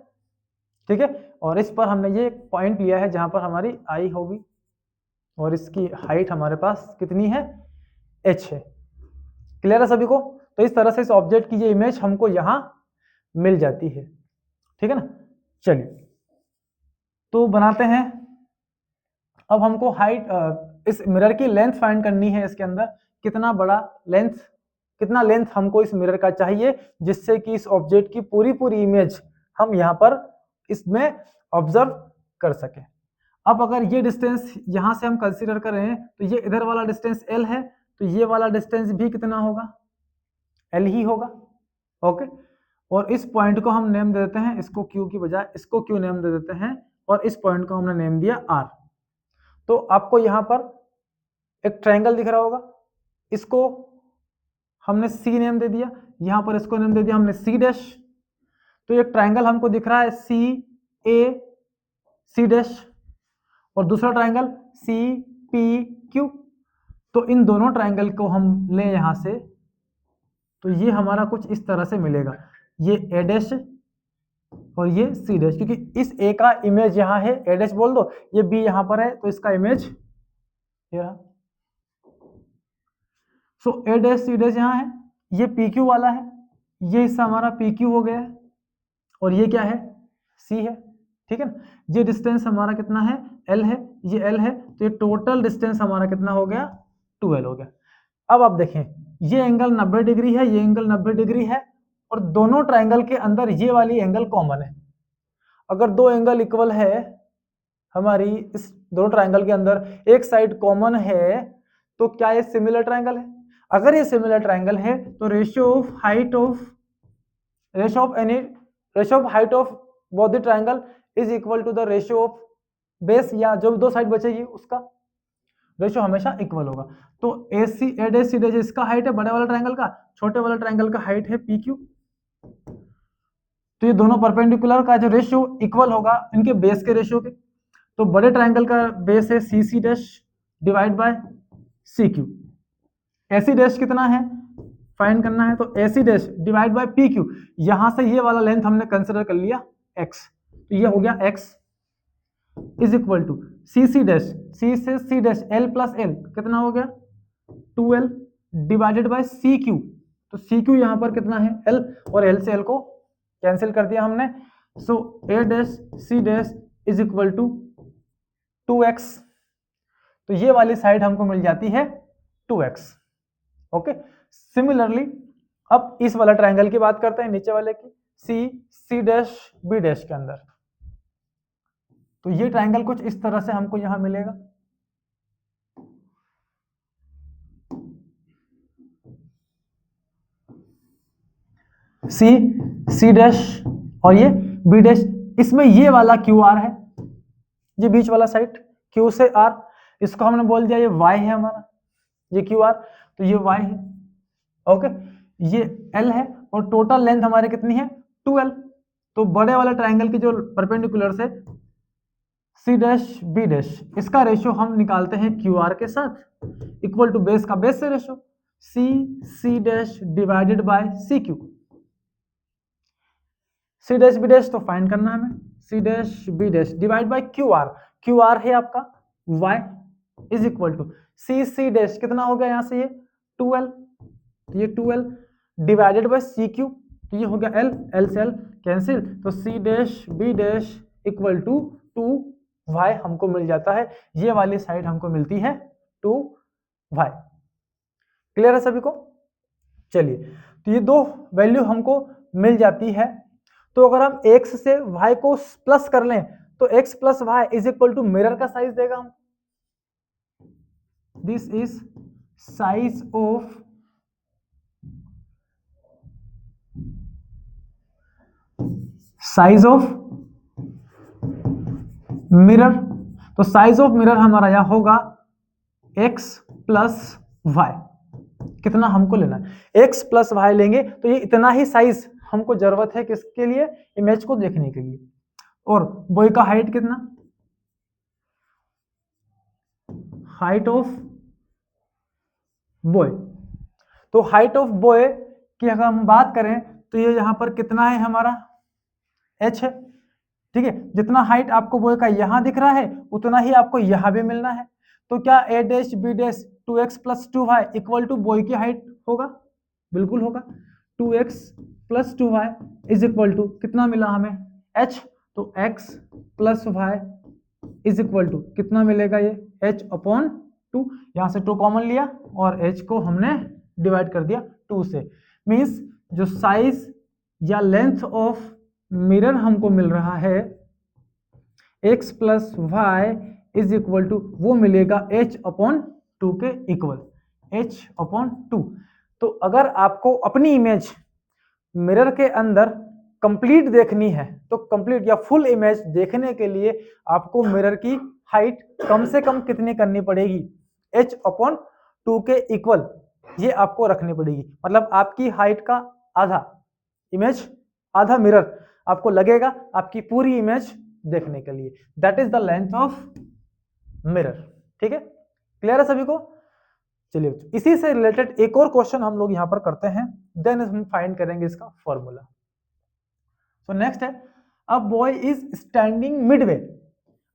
ठीक है। और इस पर हमने ये पॉइंट लिया है जहां पर हमारी I होगी, और इसकी हाइट हमारे पास कितनी है, H है। क्लियर है सभी को। तो इस तरह से इस ऑब्जेक्ट की ये इमेज हमको यहां मिल जाती है, ठीक है ना। चलिए तो बनाते हैं। अब हमको हाइट इस मिरर की लेंथ फाइंड करनी है। इसके अंदर कितना बड़ा लेंथ, कितना लेंथ हमको इस मिरर का चाहिए जिससे कि इस ऑब्जेक्ट की पूरी पूरी इमेज हम यहाँ पर इसमें ऑब्जर्व कर सके। अब अगर ये डिस्टेंस यहाँ से हम कंसीडर करें तो ये इधर वाला डिस्टेंस L है, तो ये वाला डिस्टेंस भी कितना होगा, L ही होगा। ओके, और इस पॉइंट को हम नेम दे देते हैं, इसको Q की बजाय इसको Q नेम दे देते हैं, और इस पॉइंट को हमने नेम दिया R। तो आपको यहाँ पर एक ट्रायंगल दिख रहा होगा, इसको हमने C नेम दे दिया, यहाँ पर इसको नेम दे दिया हमने C डैश। तो ये ट्रायंगल हमको दिख रहा है C डैश, और दूसरा ट्रायंगल CPQ। तो इन दोनों ट्रायंगल को हम लें यहाँ से, तो ये हमारा कुछ इस तरह से मिलेगा, ये A डैश और ये C डैश, क्योंकि इस A का इमेज यहाँ है, A डैश बोल दो, ये B यहाँ पर है तो इसका इमेज ये रहा। सो A डैश C डैश यहाँ है, ये PQ वाला है, ये हिस्सा हमारा PQ हो गया है, और ये क्या है, C है। ठीक है ना, ये डिस्टेंस हमारा कितना है, L है, ये L है, तो ये टोटल डिस्टेंस हमारा कितना हो गया, 2L हो गया। अब आप देखें, ये एंगल 90 डिग्री है, ये एंगल 90 डिग्री है, और दोनों ट्रायंगल के अंदर ये वाली एंगल कॉमन है। अगर दो एंगल इक्वल है हमारी इस दोनों ट्रायंगल के अंदर, एक साइड कॉमन है, तो क्या ये सिमिलर ट्रायंगल है? अगर ये सिमिलर ट्रायंगल है तो ratio of height of both the triangle is equal to the ratio of base, या जो दो साइड बचेगी उसका रेशियो हमेशा इक्वल होगा। तो ए डैश सी डैश इसका हाइट है बड़े वाले ट्रायंगल का, छोटे वाले ट्रायंगल का हाइट है PQ। तो ये दोनों परपेंडिकुलर का जो रेशियो इक्वल होगा इनके बेस के रेशियो के। तो बड़े ट्रायंगल का बेस है CC dash divide bye CQ। AC dash कितना है फाइंड करना है, तो AC dash divide by PQ। यहां से ये वाला लेंथ हमने कंसिडर कर लिया X, तो ये हो गया X is equal to CC dash, C से C dash L plus L कितना हो गया 2L डिवाइडेड बाय CQ। तो CQ यहाँ पर कितना है L, और L से L को कैंसिल कर दिया हमने। So A dash C dash is equal to 2x। तो ये वाली साइड हमको मिल जाती है 2x। ओके, सिमिलरली अब इस वाला ट्रायंगल की बात करते हैं, नीचे वाले की C डैश B डैश के अंदर। तो ये ट्रायंगल कुछ इस तरह से हमको यहां मिलेगा। C डैश और ये B डैश, इसमें ये वाला QR है, ये बीच वाला साइड Q से R, इसको हमने बोल दिया ये Y है हमारा, ये QR, तो ये Y है। ओके, ये L है, और टोटल लेंथ हमारी कितनी है 2L। तो बड़े वाले ट्रायंगल की जो परपेंडिकुलर से C डैश B डैश, इसका रेशियो हम निकालते हैं QR के साथ, इक्वल टू बेस का बेस से ratio C dash divided by CQ। C dash B dash तो फाइंड करना है हमें, C dash B dash divide by QR है आपका Y is equal to C dash कितना हो गया यहाँ से ये 2L, तो ये 2L डिवाइडेड बाय CQ, तो ये हो गया L से L कैंसिल, तो C dash B dash equal to 2Y हमको मिल जाता है। ये वाली साइड हमको मिलती है 2Y। क्लियर है सभी को? चलिए, तो ये दो वैल्यू हमको मिल जाती है। तो अगर हम x से y को प्लस कर लें तो x plus y is equal to mirror का साइज देगा हम, this is size of mirror. तो साइज ऑफ मिरर हमारा यहां होगा x प्लस वाई। कितना हमको लेना है, x प्लस वाई लेंगे तो ये इतना ही साइज हमको जरूरत है किसके लिए, इमेज को देखने के लिए। और बॉय का हाइट कितना, हाइट ऑफ बॉय, तो हाइट ऑफ बॉय की अगर हम बात करें तो ये यहां पर कितना है हमारा h है। ठीक है, जितना हाइट आपको बॉय का यहां दिख रहा है उतना ही आपको यहां भी मिलना है। तो क्या a dash b dash 2x plus 2y equal to boy की हाइट होगा, बिल्कुल होगा। 2x plus 2y is equal to कितना मिला हमें h, तो x plus y is equal to कितना मिलेगा, ये h/2। यहां से 2 कॉमन लिया और h को हमने डिवाइड कर दिया 2 से। मींस जो साइज या लेंथ ऑफ मिरर हमको मिल रहा है x plus y is equal to, वो मिलेगा h/2 के इक्वल, h/2। तो अगर आपको अपनी इमेज मिरर के अंदर कंप्लीट देखनी है तो कंप्लीट या फुल इमेज देखने के लिए आपको मिरर की हाइट कम से कम कितनी करनी पड़ेगी, h/2 के इक्वल ये आपको रखनी पड़ेगी। मतलब आपकी हाइट का आधा इमेज, आधा मिरर आपको लगेगा आपकी पूरी इमेज देखने के लिए। That is the length of mirror. ठीक है, क्लियर है सभी को? चलिए इसी से रिलेटेड एक और क्वेश्चन हम लोग यहां पर करते हैं, देन हम फाइंड करेंगे इसका फॉर्मूला। सो नेक्स्ट है, a boy is standing midway.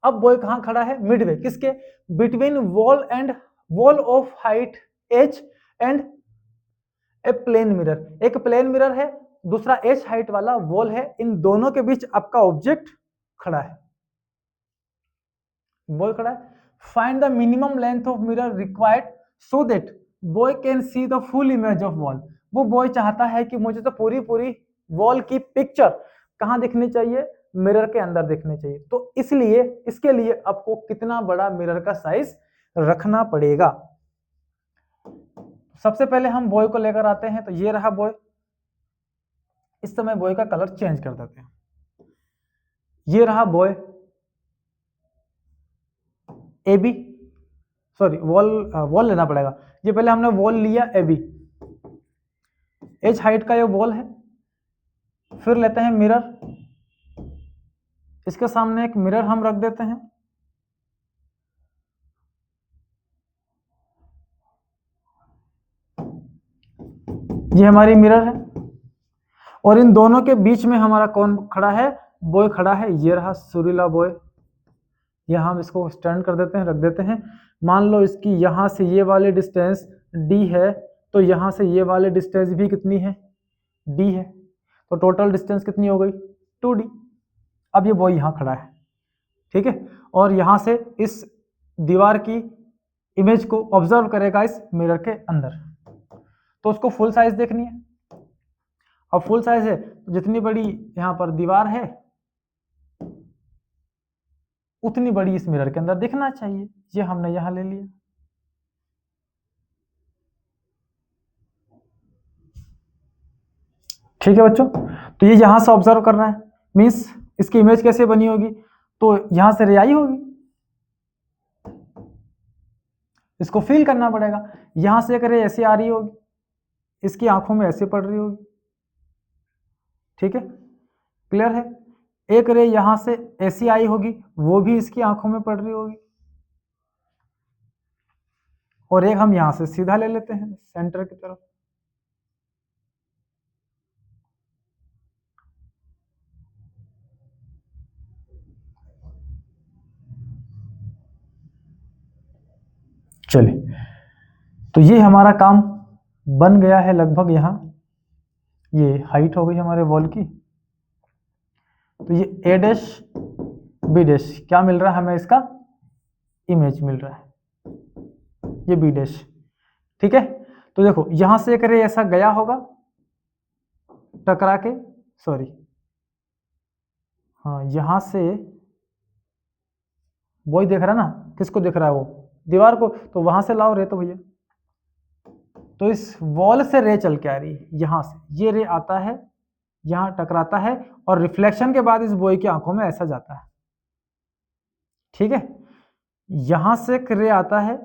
अब बॉय कहां खड़ा है, मिडवे, किसके, between wall of height h and a plane mirror. एक प्लेन मिरर है, दूसरा h हाइट वाला वॉल है, इन दोनों के बीच आपका ऑब्जेक्ट खड़ा है, बॉय खड़ा है। Find the minimum length of mirror required so that boy can see the full image of wall. वो बॉय चाहता है कि मुझे तो पूरी वॉल की पिक्चर कहां दिखनी चाहिए, मिरर के अंदर दिखनी चाहिए। तो इसलिए इसके लिए आपको कितना बड़ा मिरर का साइज रखना पड़ेगा। सबसे पहले हम बॉय को लेकर आते हैं, तो ये रहा बॉय। इस समय बॉय का कलर चेंज कर देते हैं, ये रहा boy A B, sorry wall लेना पड़ेगा। ये पहले हमने वॉल लिया ए बी, h हाइट का ये वॉल है। फिर लेते हैं मिरर, इसके सामने एक मिरर हम रख देते हैं। ये हमारी मिरर है और इन दोनों के बीच में हमारा कौन खड़ा है, बॉय खड़ा है। ये रहा सुरीला बॉय। यह हम इसको स्टैंड कर देते हैं, रख देते हैं। मान लो इसकी यहां से ये वाली डिस्टेंस d है, तो यहां से ये वाली डिस्टेंस भी कितनी है, d है। तो टोटल डिस्टेंस कितनी हो गई, 2d। अब ये बॉय यहां खड़ा है, ठीक है, और यहां से इस दीवार की इमेज को ऑब्जर्व करेगा इस मिरर के अंदर। तो उसको फुल साइज देखनी है। अब फुल साइज है तो जितनी बड़ी यहां पर दीवार है उतनी बड़ी इस मिरर के अंदर दिखना चाहिए। ये हमने यहां ले लिया। ठीक है बच्चों, तो ये यहां से ऑब्जर्व कर रहा है, मींस इसकी इमेज कैसे बनी होगी, तो यहां से रे आई होगी, इसको फील करना पड़ेगा। यहां से एक रे ऐसे आ रही होगी, इसकी आंखों में ऐसे पड़ रही होगी। ठीक है, क्लियर है? एक रे यहां से ऐसी आई होगी, वो भी इसकी आंखों में पड़ रही होगी। और एक हम यहां से सीधा ले लेते हैं सेंटर की तरफ। चलिए, तो ये हमारा काम बन गया है लगभग। यहां ये हाइट हो गई हमारे वॉल की। तो ये ए डैश बी डैश क्या मिल रहा है हमें, इसका इमेज मिल रहा है, ये बी डैश। ठीक है, तो देखो यहां से एक रे ऐसा गया होगा टकरा के, सॉरी हाँ, यहां से वही देख रहा है ना, किसको देख रहा है, वो दीवार को। तो वहां से लाओ रे, तो भैया तो इस वॉल से रे चल के आ रही है, यहां से ये रे आता है, यहां टकराता है और रिफ्लेक्शन के बाद इस बॉय की आंखों में ऐसा जाता है। ठीक है, यहां से एक रे आता है,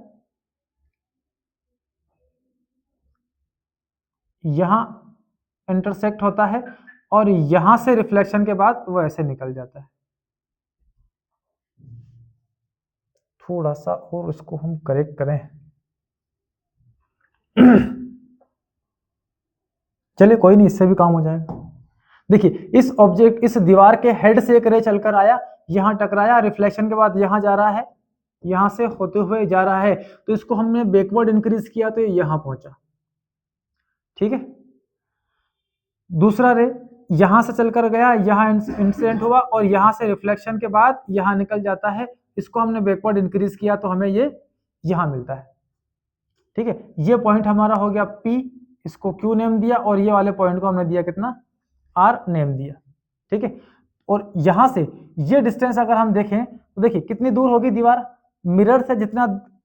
यहां इंटरसेक्ट होता है और यहां से रिफ्लेक्शन के बाद वो ऐसे निकल जाता है। थोड़ा सा और इसको हम करेक्ट करें। चलिए कोई नहीं, इससे भी काम हो जाएगा। देखिए इस ऑब्जेक्ट, इस दीवार के हेड से एक रे चलकर आया, यहां टकराया, रिफ्लेक्शन के बाद यहां जा रहा है, यहां से होते हुए जा रहा है, तो इसको हमने बैकवर्ड इंक्रीज किया तो ये यहां पहुंचा। ठीक है, दूसरा रे यहां से चलकर गया, यहाँ इंसिडेंट हुआ और यहां से रिफ्लेक्शन के बाद यहां निकल जाता है, इसको हमने बैकवर्ड इंक्रीज किया तो हमें ये यहां मिलता है। ठीक है, ये पॉइंट हमारा हो गया P, इसको Q नेम दिया और ये वाले पॉइंट को हमने दिया कितना, R नेम दिया। ठीक है, और यहां से ये डिस्टेंस अगर हम देखें तो देखिए कितनी दूर होगी दीवार, मिरर से जितना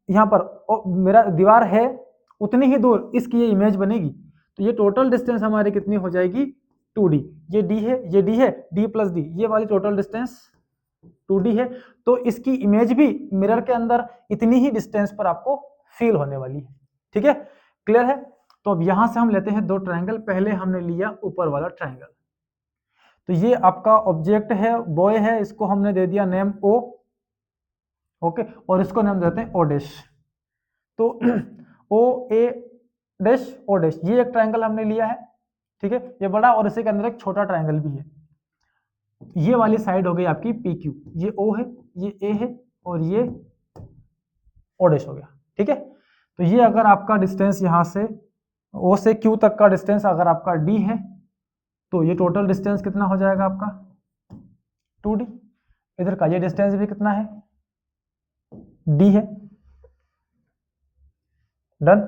यहाँ पर मेरा दीवार है उतनी ही दूर इसकी ये इमेज बनेगी। तो ये टोटल डिस्टेंस हमारी कितनी हो जाएगी 2D, ये D है, ये D है, D प्लस D, ये वाली टोटल डिस्टेंस 2D है। तो इसकी इमेज भी मिरर के अंदर इतनी ही डिस्टेंस पर आपको फील होने वाली है। ठीक है, क्लियर है। तो अब यहां से हम लेते हैं दो ट्रायंगल, पहले हमने लिया ऊपर वाला ट्रायंगल, तो ये आपका ऑब्जेक्ट है, बॉय है, इसको हमने दे दिया नेम O, ओके, और इसको नाम देते हैं O डैश। तो O A dash O dash, ये एक ट्रायंगल हमने लिया है। ठीक है, ये बड़ा और इसी के अंदर एक छोटा ट्रायंगल भी है। ये वाली साइड हो गई आपकी PQ, ये O है, ये A है और ये O डैश हो गया। ठीक है, तो ये अगर आपका डिस्टेंस यहाँ से O से Q तक का डिस्टेंस अगर आपका D है तो ये टोटल डिस्टेंस कितना हो जाएगा आपका 2D। इधर का ये डिस्टेंस भी कितना है, D है। डन,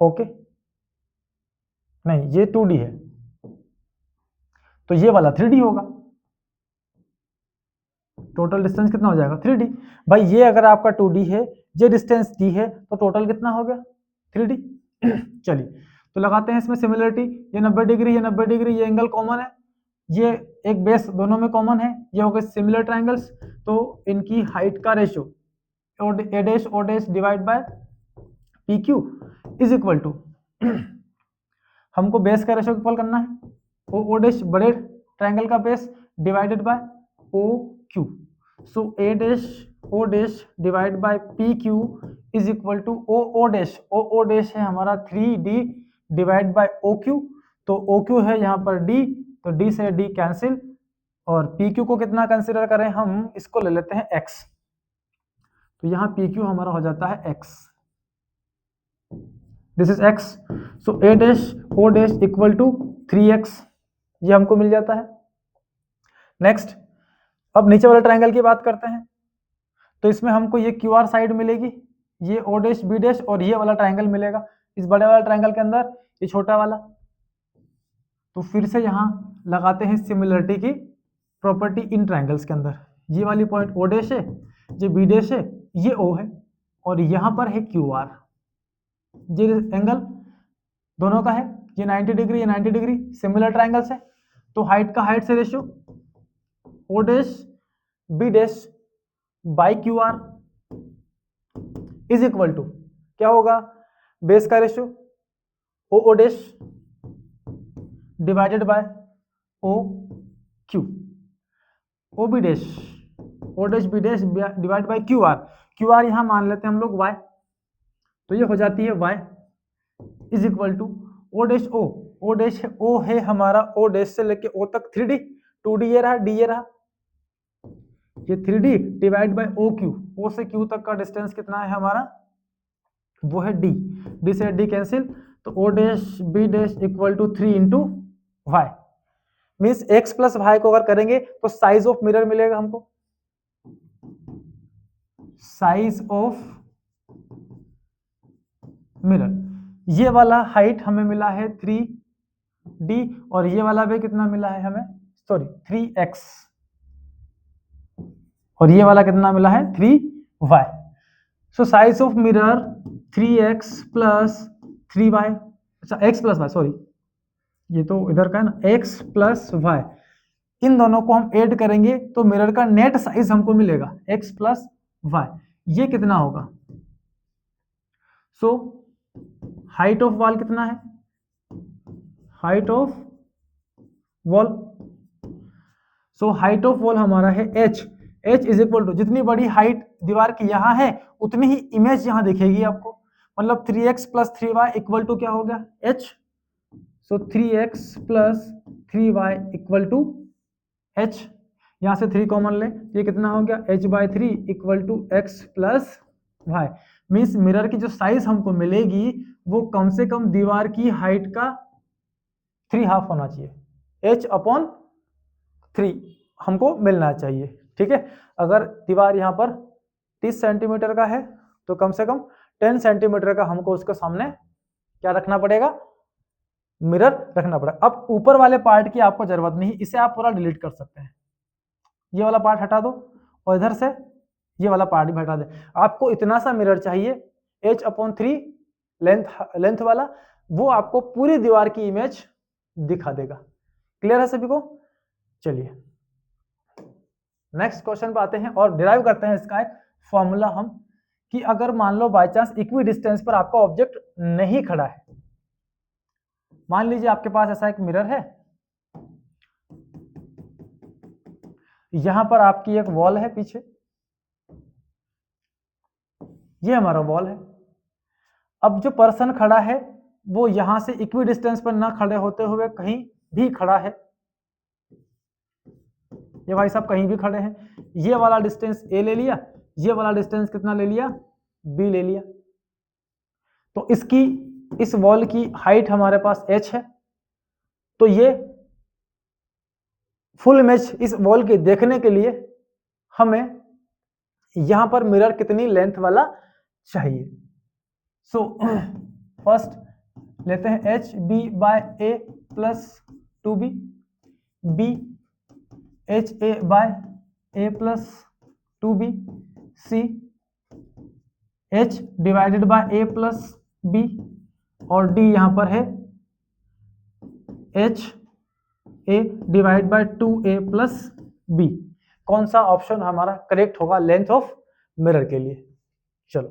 ओके, नहीं ये 2D है तो ये वाला 3D होगा। टोटल डिस्टेंस कितना हो जाएगा 3D। भाई ये अगर आपका 2D है, ये डिस्टेंस D है, तो टोटल कितना हो गया 3D। चलिए तो लगाते हैं इसमें सिमिलरिटी, ये 90 डिग्री, ये 90 डिग्री, ये एंगल कॉमन है, ये एक बेस दोनों में कॉमन है, ये हो गए सिमिलर ट्रायंगल्स। तो इनकी हाइट का ratio A dash O dash divide by PQ is equal to, हमको बेस का रेशियो इक्वल करना है, O डैश बड़े ट्रायंगल का base divided by OQ। So A dash O dash divide by PQ is equal to O dash, O dash है हमारा 3D divide by OQ, तो OQ है यहाँ पर D, तो D से D कैंसिल, और PQ को कितना कंसिडर करें हम, इसको ले लेते हैं X, तो यहाँ PQ हमारा हो जाता है X, this is X। So A dash O dash equal to 3X, ये हमको मिल जाता है। नेक्स्ट, अब नीचे वाले ट्रायंगल की बात करते हैं, तो इसमें हमको ये QR साइड मिलेगी, ये O डैश B डैश और ये वाला ट्रायंगल मिलेगा इस बड़े वाला ट्रायंगल के अंदर, ये छोटा वाला। तो फिर से यहाँ लगाते हैं सिमिलरिटी की प्रॉपर्टी इन ट्रायंगल्स के अंदर, ये वाली पॉइंट O डैश है, ये B डैश है, ये O है और यहाँ पर है QR, ये एंगल दोनों का है, ये 90 डिग्री, ये 90 डिग्री, सिमिलर ट्रायंगल्स है। तो हाइट का हाइट से ratio O dash B dash by QR is equal to क्या होगा, बेस का ratio O dash divided by OQ, OB dash O dash B dash divide by QR, QR यहाँ मान लेते हैं हम लोग Y, तो ये हो जाती है Y is equal to O dash O dash है, O है हमारा O डैश से लेके O तक 3D, 2D ये रहा, D ये रहा, ये 3D divide by OQ, O से Q तक का डिस्टेंस कितना है हमारा, वो है D, D से D कैंसिल, तो O dash B dash equal to 3 into Y, means X plus Y को अगर करेंगे तो साइज ऑफ मिरर मिलेगा हमको, साइज ऑफ मिरर, ये वाला हाइट हमें मिला है 3D और ये वाला भी कितना मिला है हमें, सॉरी 3X, और ये वाला कितना मिला है 3Y। So size of mirror 3X plus 3Y, अच्छा X प्लस Y, सॉरी ये तो इधर का है ना, X प्लस Y, इन दोनों को हम ऐड करेंगे तो मिरर का नेट साइज हमको मिलेगा X प्लस Y, ये कितना होगा। सो हाइट ऑफ वॉल कितना है, height of wall, so height of wall हमारा है H, H is equal to जितनी बड़ी हाइट दीवार की यहाँ है उतनी ही इमेज यहाँ दिखेगी आपको, मतलब 3X plus 3Y equal to क्या हो गया H, so 3X plus 3Y equal to H, यहाँ से 3 कॉमन ले, ये कितना हो गया H by 3 equal to X plus Y, means mirror की जो साइज हमको मिलेगी वो कम से कम दीवार की हाइट का 3 हाफ होना चाहिए, h/3 हमको मिलना चाहिए। ठीक है, अगर दीवार यहाँ पर 30 सेंटीमीटर का है तो कम से कम 10 सेंटीमीटर का हमको उसके सामने क्या रखना पड़ेगा, मिरर रखना पड़ेगा। अब ऊपर वाले पार्ट की आपको जरूरत नहीं, इसे आप पूरा डिलीट कर सकते हैं। ये वाला पार्ट हटा दो और इधर से ये वाला पार्ट भी हटा दे। आपको इतना सा मिरर चाहिए h/3 लेंथ वाला, वो आपको पूरी दीवार की इमेज दिखा देगा। क्लियर है सभी को? चलिए नेक्स्ट क्वेश्चन पे आते हैं और डिराइव करते हैं इसका एक फॉर्मूला हम, कि अगर मान लो बाय चांस इक्वी डिस्टेंस पर आपका ऑब्जेक्ट नहीं खड़ा है, मान लीजिए आपके पास ऐसा एक मिरर है, यहां पर आपकी एक वॉल है पीछे, ये हमारा वॉल है। अब जो पर्सन खड़ा है वो यहां से इक्वी डिस्टेंस पर ना खड़े होते हुए कहीं भी खड़ा है, ये भाई साहब कहीं भी खड़े हैं। ये वाला डिस्टेंस ए ले लिया, ये वाला डिस्टेंस कितना ले लिया, बी ले लिया। तो इसकी इस वॉल की हाइट हमारे पास h है, तो ये फुल इमेज इस वॉल की देखने के लिए हमें यहां पर मिरर कितनी लेंथ वाला चाहिए। सो फर्स्ट लेते हैं HB/A+2B, B HA/A+2B, C H/A+B और D यहां पर है HA/2A+B। कौन सा ऑप्शन हमारा करेक्ट होगा लेंथ ऑफ मिरर के लिए? चलो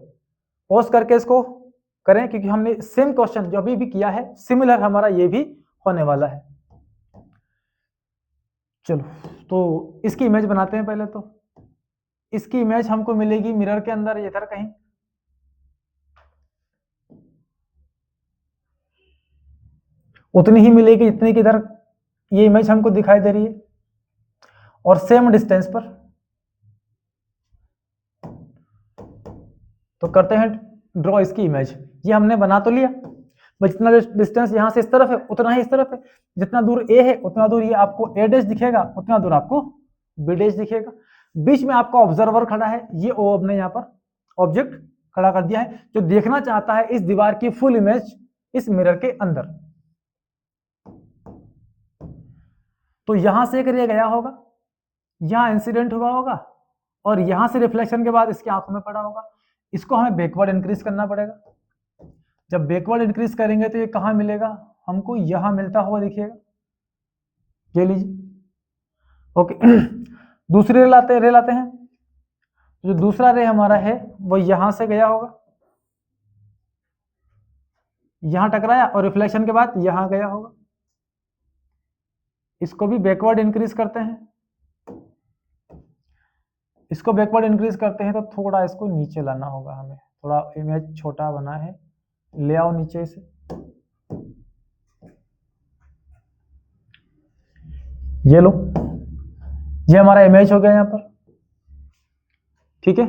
पॉज करके इसको करें, क्योंकि हमने सेम क्वेश्चन जो अभी भी किया है सिमिलर हमारा ये भी होने वाला है। चलो तो इसकी इमेज बनाते हैं। पहले तो इसकी इमेज हमको मिलेगी मिरर के अंदर इधर कहीं, उतनी ही मिलेगी जितनी कि इधर ये इमेज हमको दिखाई दे रही है, और सेम डिस्टेंस पर। तो करते हैं ड्रॉ इसकी इमेज। ये हमने बना तो लिया, जितना डिस्टेंस यहां से इस तरफ है उतना ही इस तरफ है, जितना दूर ए है उतना दूर ये आपको ए डैश दिखेगा, उतना दूर आपको बी डैश दिखेगा। बीच में आपका ऑब्जर्वर खड़ा है, ये ओ ने यहाँ पर ऑब्जेक्ट खड़ा कर दिया है, जो देखना चाहता है इस दीवार की फुल इमेज इस मिरर के अंदर। तो यहां से एक रे गया होगा, यहां इंसिडेंट हुआ होगा, और यहां से रिफ्लेक्शन के बाद इसकी आंखों में पड़ा होगा। इसको हमें बैकवर्ड इंक्रीज करना पड़ेगा। जब बैकवर्ड इंक्रीज करेंगे तो ये कहां मिलेगा हमको, यहां मिलता हुआ दिखेगा, ये लीजिए। ओके दूसरी रे लाते हैं। जो दूसरा रे हमारा है वो यहां से गया होगा, यहां टकराया और रिफ्लेक्शन के बाद यहां गया होगा। इसको भी बैकवर्ड इंक्रीज करते हैं। इसको बैकवर्ड इंक्रीज करते हैं तो थोड़ा इसको नीचे लाना होगा हमें, थोड़ा इमेज छोटा बना है, ले आओ नीचे से। ये लो, ये हमारा इमेज हो गया यहां पर। ठीक है,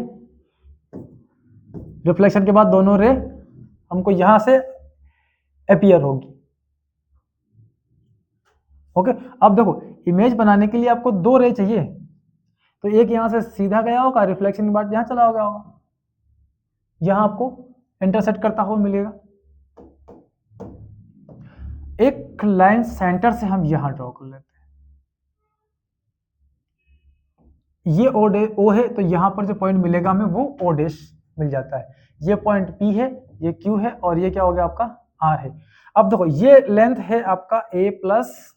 रिफ्लेक्शन के बाद दोनों रे हमको यहां से अपीयर होगी। ओके, अब देखो इमेज बनाने के लिए आपको दो रे चाहिए, तो एक यहां से सीधा गया होगा, रिफ्लेक्शन के बाद यहां चला गया होगा, यहां आपको इंटरसेक्ट करता हुआ मिलेगा। एक लाइन सेंटर से हम यहां ड्रॉ कर लेते हैं, ये ओ है, तो यहां पर जो पॉइंट मिलेगा हमें वो ओ डैश मिल जाता है। ये पॉइंट पी है, ये क्यू है, और ये क्या हो गया आपका आर है। अब देखो ये लेंथ है आपका ए प्लस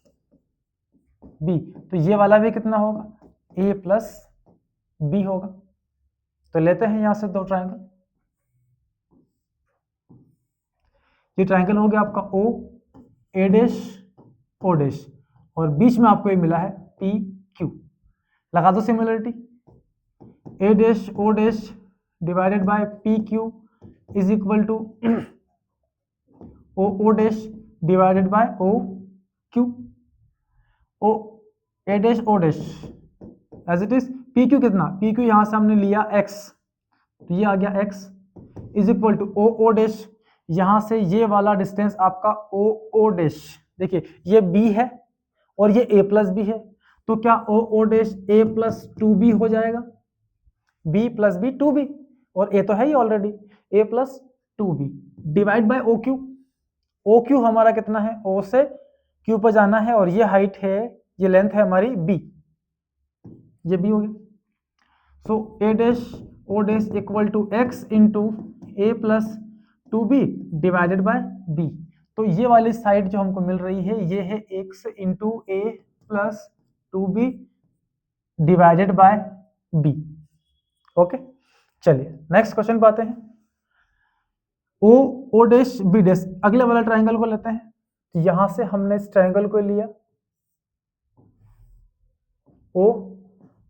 बी, तो ये वाला भी कितना होगा, ए प्लस बी होगा। तो लेते हैं यहां से दो ट्रायंगल, ये ट्रायंगल हो गया आपका ओ ए डैश ओ डैश, और बीच में आपको ये मिला है पी क्यू। लगा दो similarity, A dash O dash divided by P Q is equal to O dash divided by O Q. O A dash O dash as it is, P Q कितना, P Q यहां से हमने लिया x, तो ये आ गया x is equal to O dash, यहां से ये वाला डिस्टेंस आपका ओ डैश, देखिए ये b है और ये a प्लस बी है, तो क्या O O dash a plus two B हो जाएगा, b plus B two B, और a तो है ही already, a plus two B divide by O Q. O Q हमारा कितना है, o से q पर जाना है, और ये हाइट है, ये लेंथ है हमारी b, ये b हो गया। So a dash o dash equal to x into a plus two B divided by b। तो ये वाली साइड जो हमको मिल रही है ये है x into A plus two B divided by b। Okay, चलिए नेक्स्ट क्वेश्चन पाते हैं। O O dash B dash, अगले वाला ट्राइंगल को लेते हैं। तो यहां से हमने इस ट्राइंगल को लिया, ओ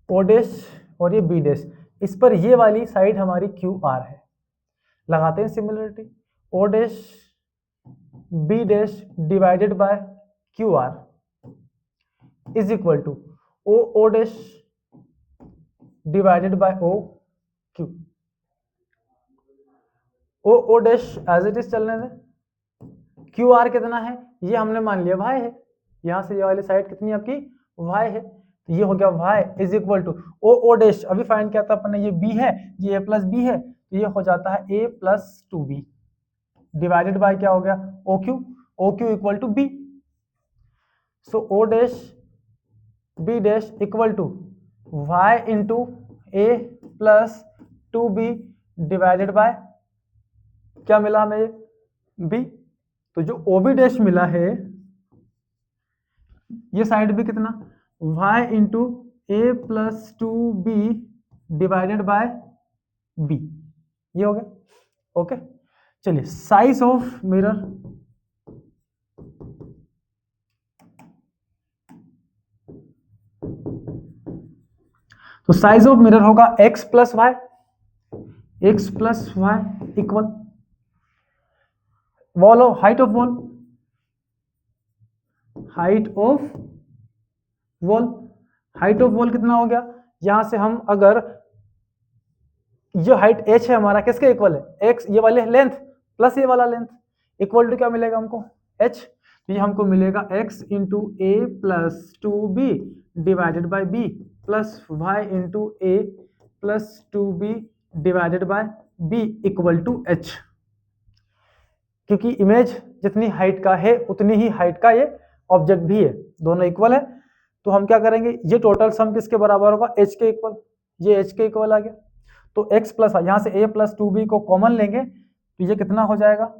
ओ डैश और ये बी डैश, इस पर ये वाली साइड हमारी क्यू आर है, लगाते हैं similarity, O dash B dash divided by Q R is equal to O O dash divided by O Q. O O dash as it is चलने दें, क्यू आर कितना है, ये हमने मान लिया y है, यहां से ये वाली साइड कितनी आपकी y है, तो ये हो गया y is equal to O O dash, अभी फाइंड किया था अपने, ये b है, ये a प्लस बी है, तो ये हो जाता है a plus two B divided by क्या हो गया O Q equal to b। So O dash B dash equal to y into A plus two B divided by क्या मिला हमें, b। तो जो ओ बी डैश मिला है, ये साइड भी कितना y into A plus two B divided by b, ये हो गया। ओके, चलिए साइज ऑफ मिरर, तो साइज ऑफ मिरर होगा x plus y, x plus y equal wall of height of wall, height of wall, height of wall कितना हो गया, यहां से हम अगर ये हाइट h है हमारा किसके इक्वल है, x ये वाले लेंथ प्लस ये वाला लेंथ, इक्वल टू क्या मिलेगा हमको h, तो ये हमको मिलेगा x into A plus two B divided by B plus y into A plus two B divided by B equal to h। क्योंकि इमेज जितनी हाइट का है उतनी ही हाइट का ये ऑब्जेक्ट भी है, दोनों इक्वल है, तो हम क्या करेंगे, ये टोटल सम किसके बराबर होगा, h के इक्वल, ये h के इक्वल आ गया, तो x प्लस यहाँ से a प्लस टू बी को कॉमन लेंगे, तो ये कितना हो जाएगा,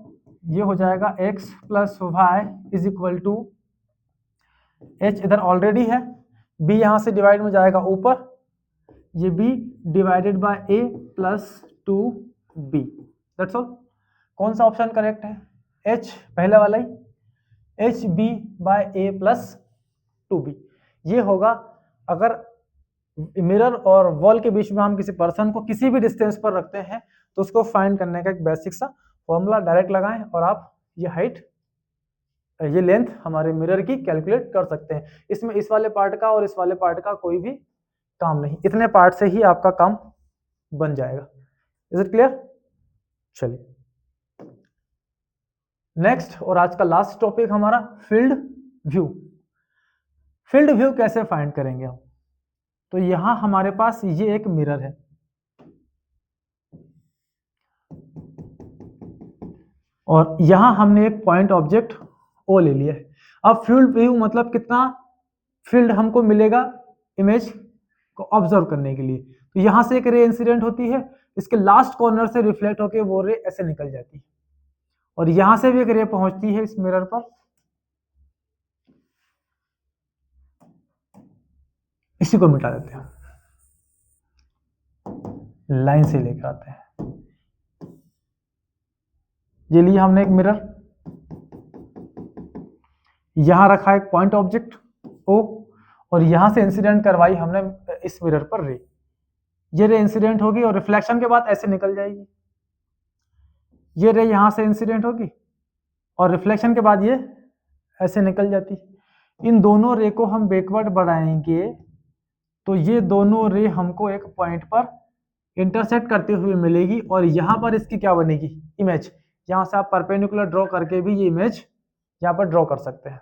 ये हो जाएगा x plus y is equal to h इधर ऑलरेडी है, b यहाँ से डिवाइड में जाएगा ऊपर, ये b divided by a plus two B, that's all. कौन सा ऑप्शन करेक्ट है, h पहले वाला ही, H B by A plus two B, ये होगा। अगर मिरर और वॉल के बीच में हम किसी पर्सन को किसी भी डिस्टेंस पर रखते हैं तो उसको फाइंड करने का एक बेसिक सा फॉर्मूला डायरेक्ट लगाएं और आप ये हाइट, ये लेंथ हमारे मिरर की कैलकुलेट कर सकते हैं। इसमें इस वाले पार्ट का और इस वाले पार्ट का कोई भी काम नहीं, इतने पार्ट से ही आपका काम बन जाएगा। Is it clear? चलिए नेक्स्ट और आज का लास्ट टॉपिक हमारा फील्ड व्यू। फील्ड व्यू कैसे फाइंड करेंगे हम, तो यहां हमारे पास ये एक मिरर है और यहां हमने एक पॉइंट ऑब्जेक्ट ओ ले लिया है। अब फील्ड व्यू मतलब कितना फील्ड हमको मिलेगा इमेज को ऑब्जर्व करने के लिए। तो यहां से एक रे इंसिडेंट होती है, इसके लास्ट कॉर्नर से रिफ्लेक्ट होकर वो रे ऐसे निकल जाती है और यहां से भी एक रे पहुंचती है इस मिरर पर, इसी को मिटा देते हैं, लाइन से लेकर आते हैं। ये लिया हमने एक मिरर, यहां रखा एक पॉइंट ऑब्जेक्ट ओ और यहां से इंसिडेंट करवाई हमने इस मिरर पर रे, ये रे इंसिडेंट होगी और रिफ्लेक्शन के बाद ऐसे निकल जाएगी, ये रे यहां से इंसिडेंट होगी और रिफ्लेक्शन के बाद ये ऐसे निकल जाती। इन दोनों रे को हम बैकवर्ड बढ़ाएंगे तो ये दोनों रे हमको एक पॉइंट पर इंटरसेक्ट करते हुए मिलेगी और यहां पर इसकी क्या बनेगी इमेज, यहां से आप परपेंडिकुलर ड्रॉ करके भी ये इमेज यहां पर ड्रॉ कर सकते हैं।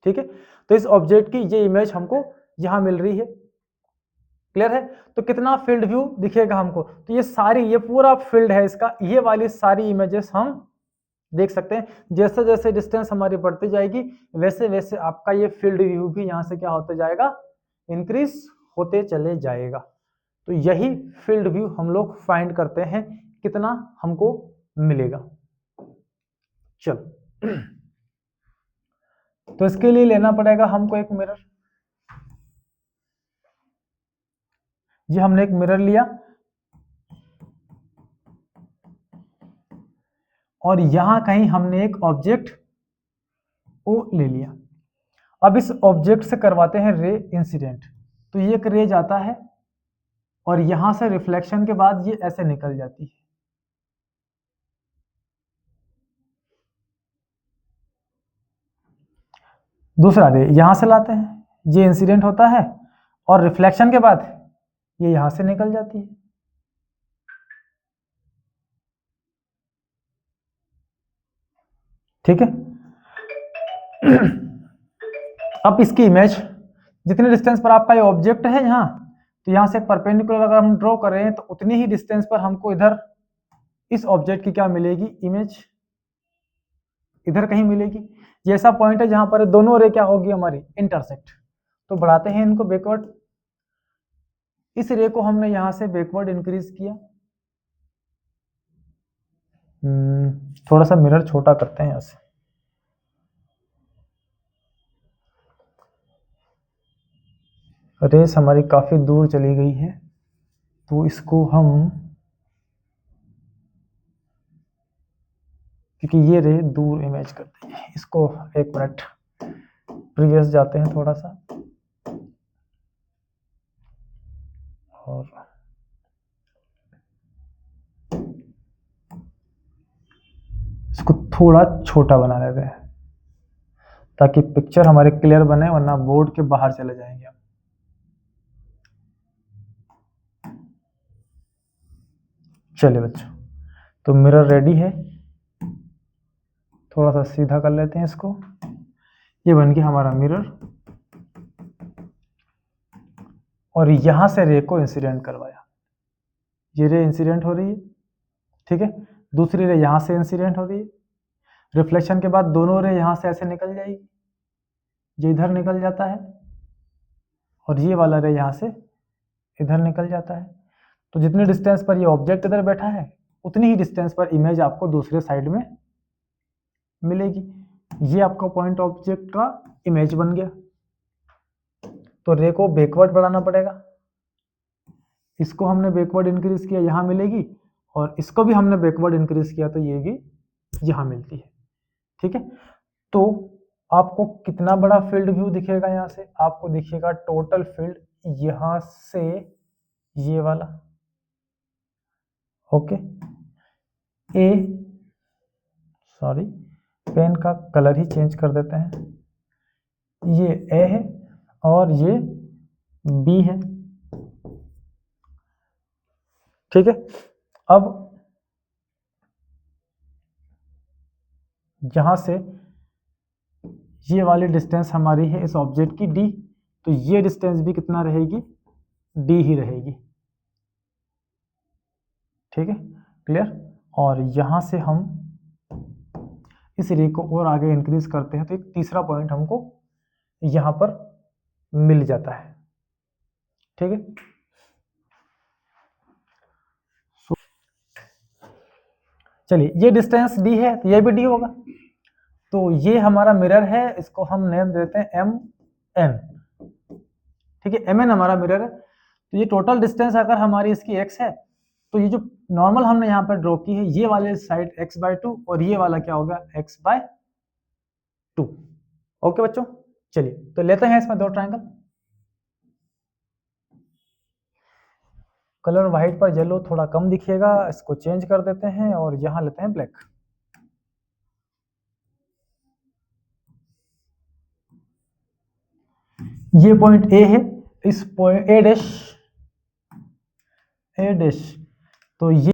ठीक है, तो इस ऑब्जेक्ट की ये इमेज हमको यहां मिल रही है। क्लियर है? तो कितना फील्ड व्यू दिखेगा हमको, तो ये सारी, ये पूरा फील्ड है इसका, ये वाली सारी इमेजेस हम देख सकते हैं। जैसे जैसे डिस्टेंस हमारी बढ़ती जाएगी वैसे वैसे आपका ये फील्ड व्यू भी यहाँ से क्या होते जाएगा, इंक्रीज होते चले जाएगा। तो यही फील्ड व्यू हम लोग फाइंड करते हैं, कितना हमको मिलेगा। चलो तो इसके लिए लेना पड़ेगा हमको एक मिरर। ये हमने एक मिरर लिया और यहां कहीं हमने एक ऑब्जेक्ट ओ ले लिया। अब इस ऑब्जेक्ट से करवाते हैं रे इंसिडेंट। तो ये एक रे जाता है और यहां से रिफ्लेक्शन के बाद ये ऐसे निकल जाती है। दूसरा रे यहां से लाते हैं, ये इंसिडेंट होता है और रिफ्लेक्शन के बाद ये यहां से निकल जाती है। ठीक है। अब इसकी इमेज जितने डिस्टेंस पर आपका ये ऑब्जेक्ट है यहाँ, तो यहाँ से एक परपेंडिकुलर अगर हम ड्रॉ कर रहे हैं तो उतनी ही डिस्टेंस पर हमको इधर इस ऑब्जेक्ट की क्या मिलेगी, इमेज इधर कहीं मिलेगी। ये ऐसा पॉइंट है जहां पर दोनों रे क्या होगी हमारी, इंटरसेक्ट। तो बढ़ाते हैं इनको बैकवर्ड। इस रे को हमने यहां से बैकवर्ड इंक्रीज किया। थोड़ा सा मिरर छोटा करते हैं यहां से। रेस हमारी काफी दूर चली गई है, तो इसको हम, क्योंकि ये रे दूर इमेज करती है, इसको एक मिनट प्रीवियस जाते हैं थोड़ा सा और इसको थोड़ा छोटा बना लेते हैं ताकि पिक्चर हमारे क्लियर बने, वरना बोर्ड के बाहर चले जाएंगे हम। चलिए बच्चों, तो मिरर रेडी है। थोड़ा सा सीधा कर लेते हैं इसको। ये बन गया हमारा मिरर और यहां से रे को इंसिडेंट करवाया। ये रे इंसिडेंट हो रही है, ठीक है। दूसरी रे यहां से इंसिडेंट हो रही है। रिफ्लेक्शन के बाद दोनों रे यहां से ऐसे निकल जाएगी, ये इधर निकल जाता है और ये वाला रे यहां से इधर निकल जाता है। तो जितने डिस्टेंस पर ये ऑब्जेक्ट इधर बैठा है उतनी ही डिस्टेंस पर इमेज आपको दूसरे साइड में मिलेगी। ये आपका पॉइंट ऑब्जेक्ट का इमेज बन गया। तो रे को बैकवर्ड बढ़ाना पड़ेगा। इसको हमने बैकवर्ड इंक्रीज किया, यहां मिलेगी, और इसको भी हमने बैकवर्ड इंक्रीज किया तो ये भी यहां मिलती है। ठीक है, तो आपको कितना बड़ा फील्ड व्यू दिखेगा, यहां से आपको दिखेगा टोटल फील्ड यहां से ये वाला। ओके, ए, सॉरी पेन का कलर ही चेंज कर देते हैं। ये ए है और ये बी है। ठीक है, अब यहां से ये वाली डिस्टेंस हमारी है इस ऑब्जेक्ट की डी, तो ये डिस्टेंस भी कितना रहेगी, डी ही रहेगी। ठीक है, क्लियर। और यहां से हम इस रे को और आगे इंक्रीज करते हैं तो एक तीसरा पॉइंट हमको यहां पर मिल जाता है। ठीक है, चलिए ये डिस्टेंस डी है तो ये भी डी होगा। तो ये हमारा मिरर है, इसको हम नेम देते हैं एम एन। ठीक है, एम एन हमारा मिरर है। तो ये टोटल डिस्टेंस अगर हमारी इसकी एक्स है तो ये जो नॉर्मल हमने यहाँ पर ड्रॉ की है ये वाले साइड x/2 और ये वाला क्या होगा x/2। ओके बच्चों, चलिए तो लेते हैं इसमें दो ट्रायंगल। कलर व्हाइट पर येलो थोड़ा कम दिखेगा, इसको चेंज कर देते हैं और यहां लेते हैं ब्लैक। ये पॉइंट ए है, इस पॉइंट ए डैश, तो ये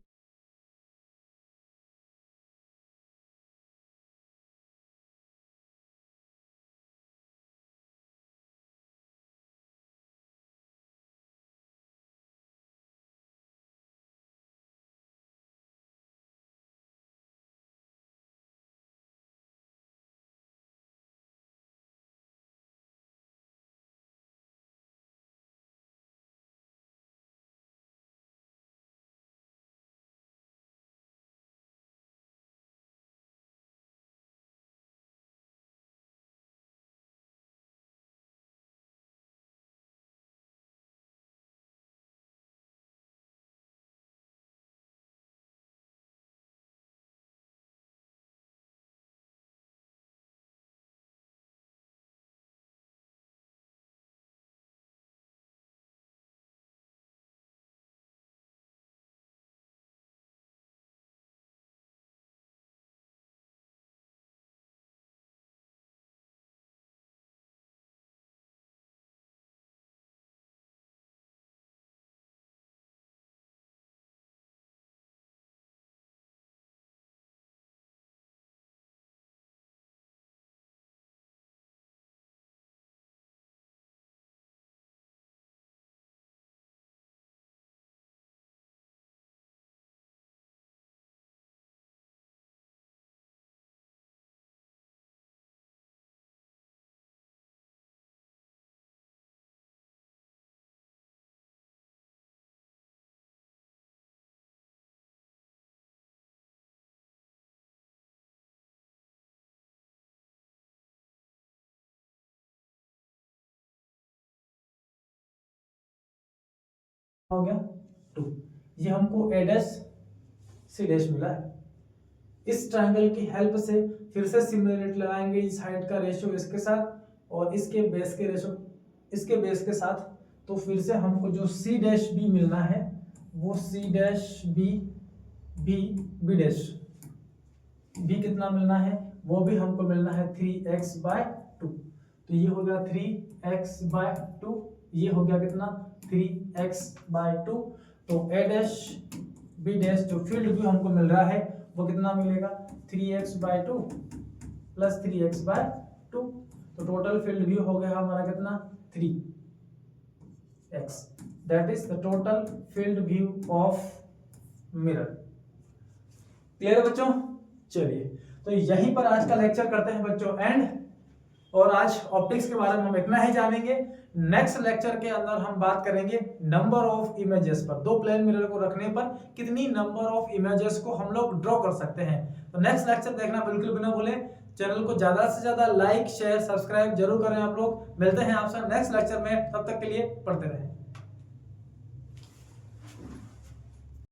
हो गया 2, ये हमको a डैश c डैश मिला है। इस ट्रायंगल की हेल्प से फिर से सिमिलरिटी लगाएंगे इस हाइट का रेशियो इसके साथ और इसके बेस के रेशियो इसके बेस के साथ, तो फिर से हमको जो c डैश b मिलना है वो c dash b b dash b कितना मिलना है, वो भी हमको मिलना है 3x/2। तो ये हो गया 3x/2, ये हो गया कितना 3x/2। तो a डैश b डैश जो फील्ड व्यू हमको मिल रहा है वो कितना मिलेगा 3x/2 प्लस 3x/2। तो टोटल फील्ड व्यू हो गया हमारा कितना 3x, that is the total field view of mirror. Clear है बच्चों? चलिए, तो यहीं पर आज का लेक्चर करते हैं बच्चों एंड, और आज ऑप्टिक्स के बारे में हम इतना ही जानेंगे। नेक्स्ट लेक्चर के अंदर हम बात करेंगे नंबर ऑफ इमेजेस पर, दो प्लेन मिरर को रखने पर कितनी नंबर ऑफ इमेजेस को हम लोग ड्रॉ कर सकते हैं। तो नेक्स्ट लेक्चर देखना बिल्कुल भी ना भूलें। चैनल को ज्यादा से ज्यादा लाइक शेयर सब्सक्राइब जरूर करें आप लोग। मिलते हैं आपसे नेक्स्ट लेक्चर में, तब तक के लिए पढ़ते रहें।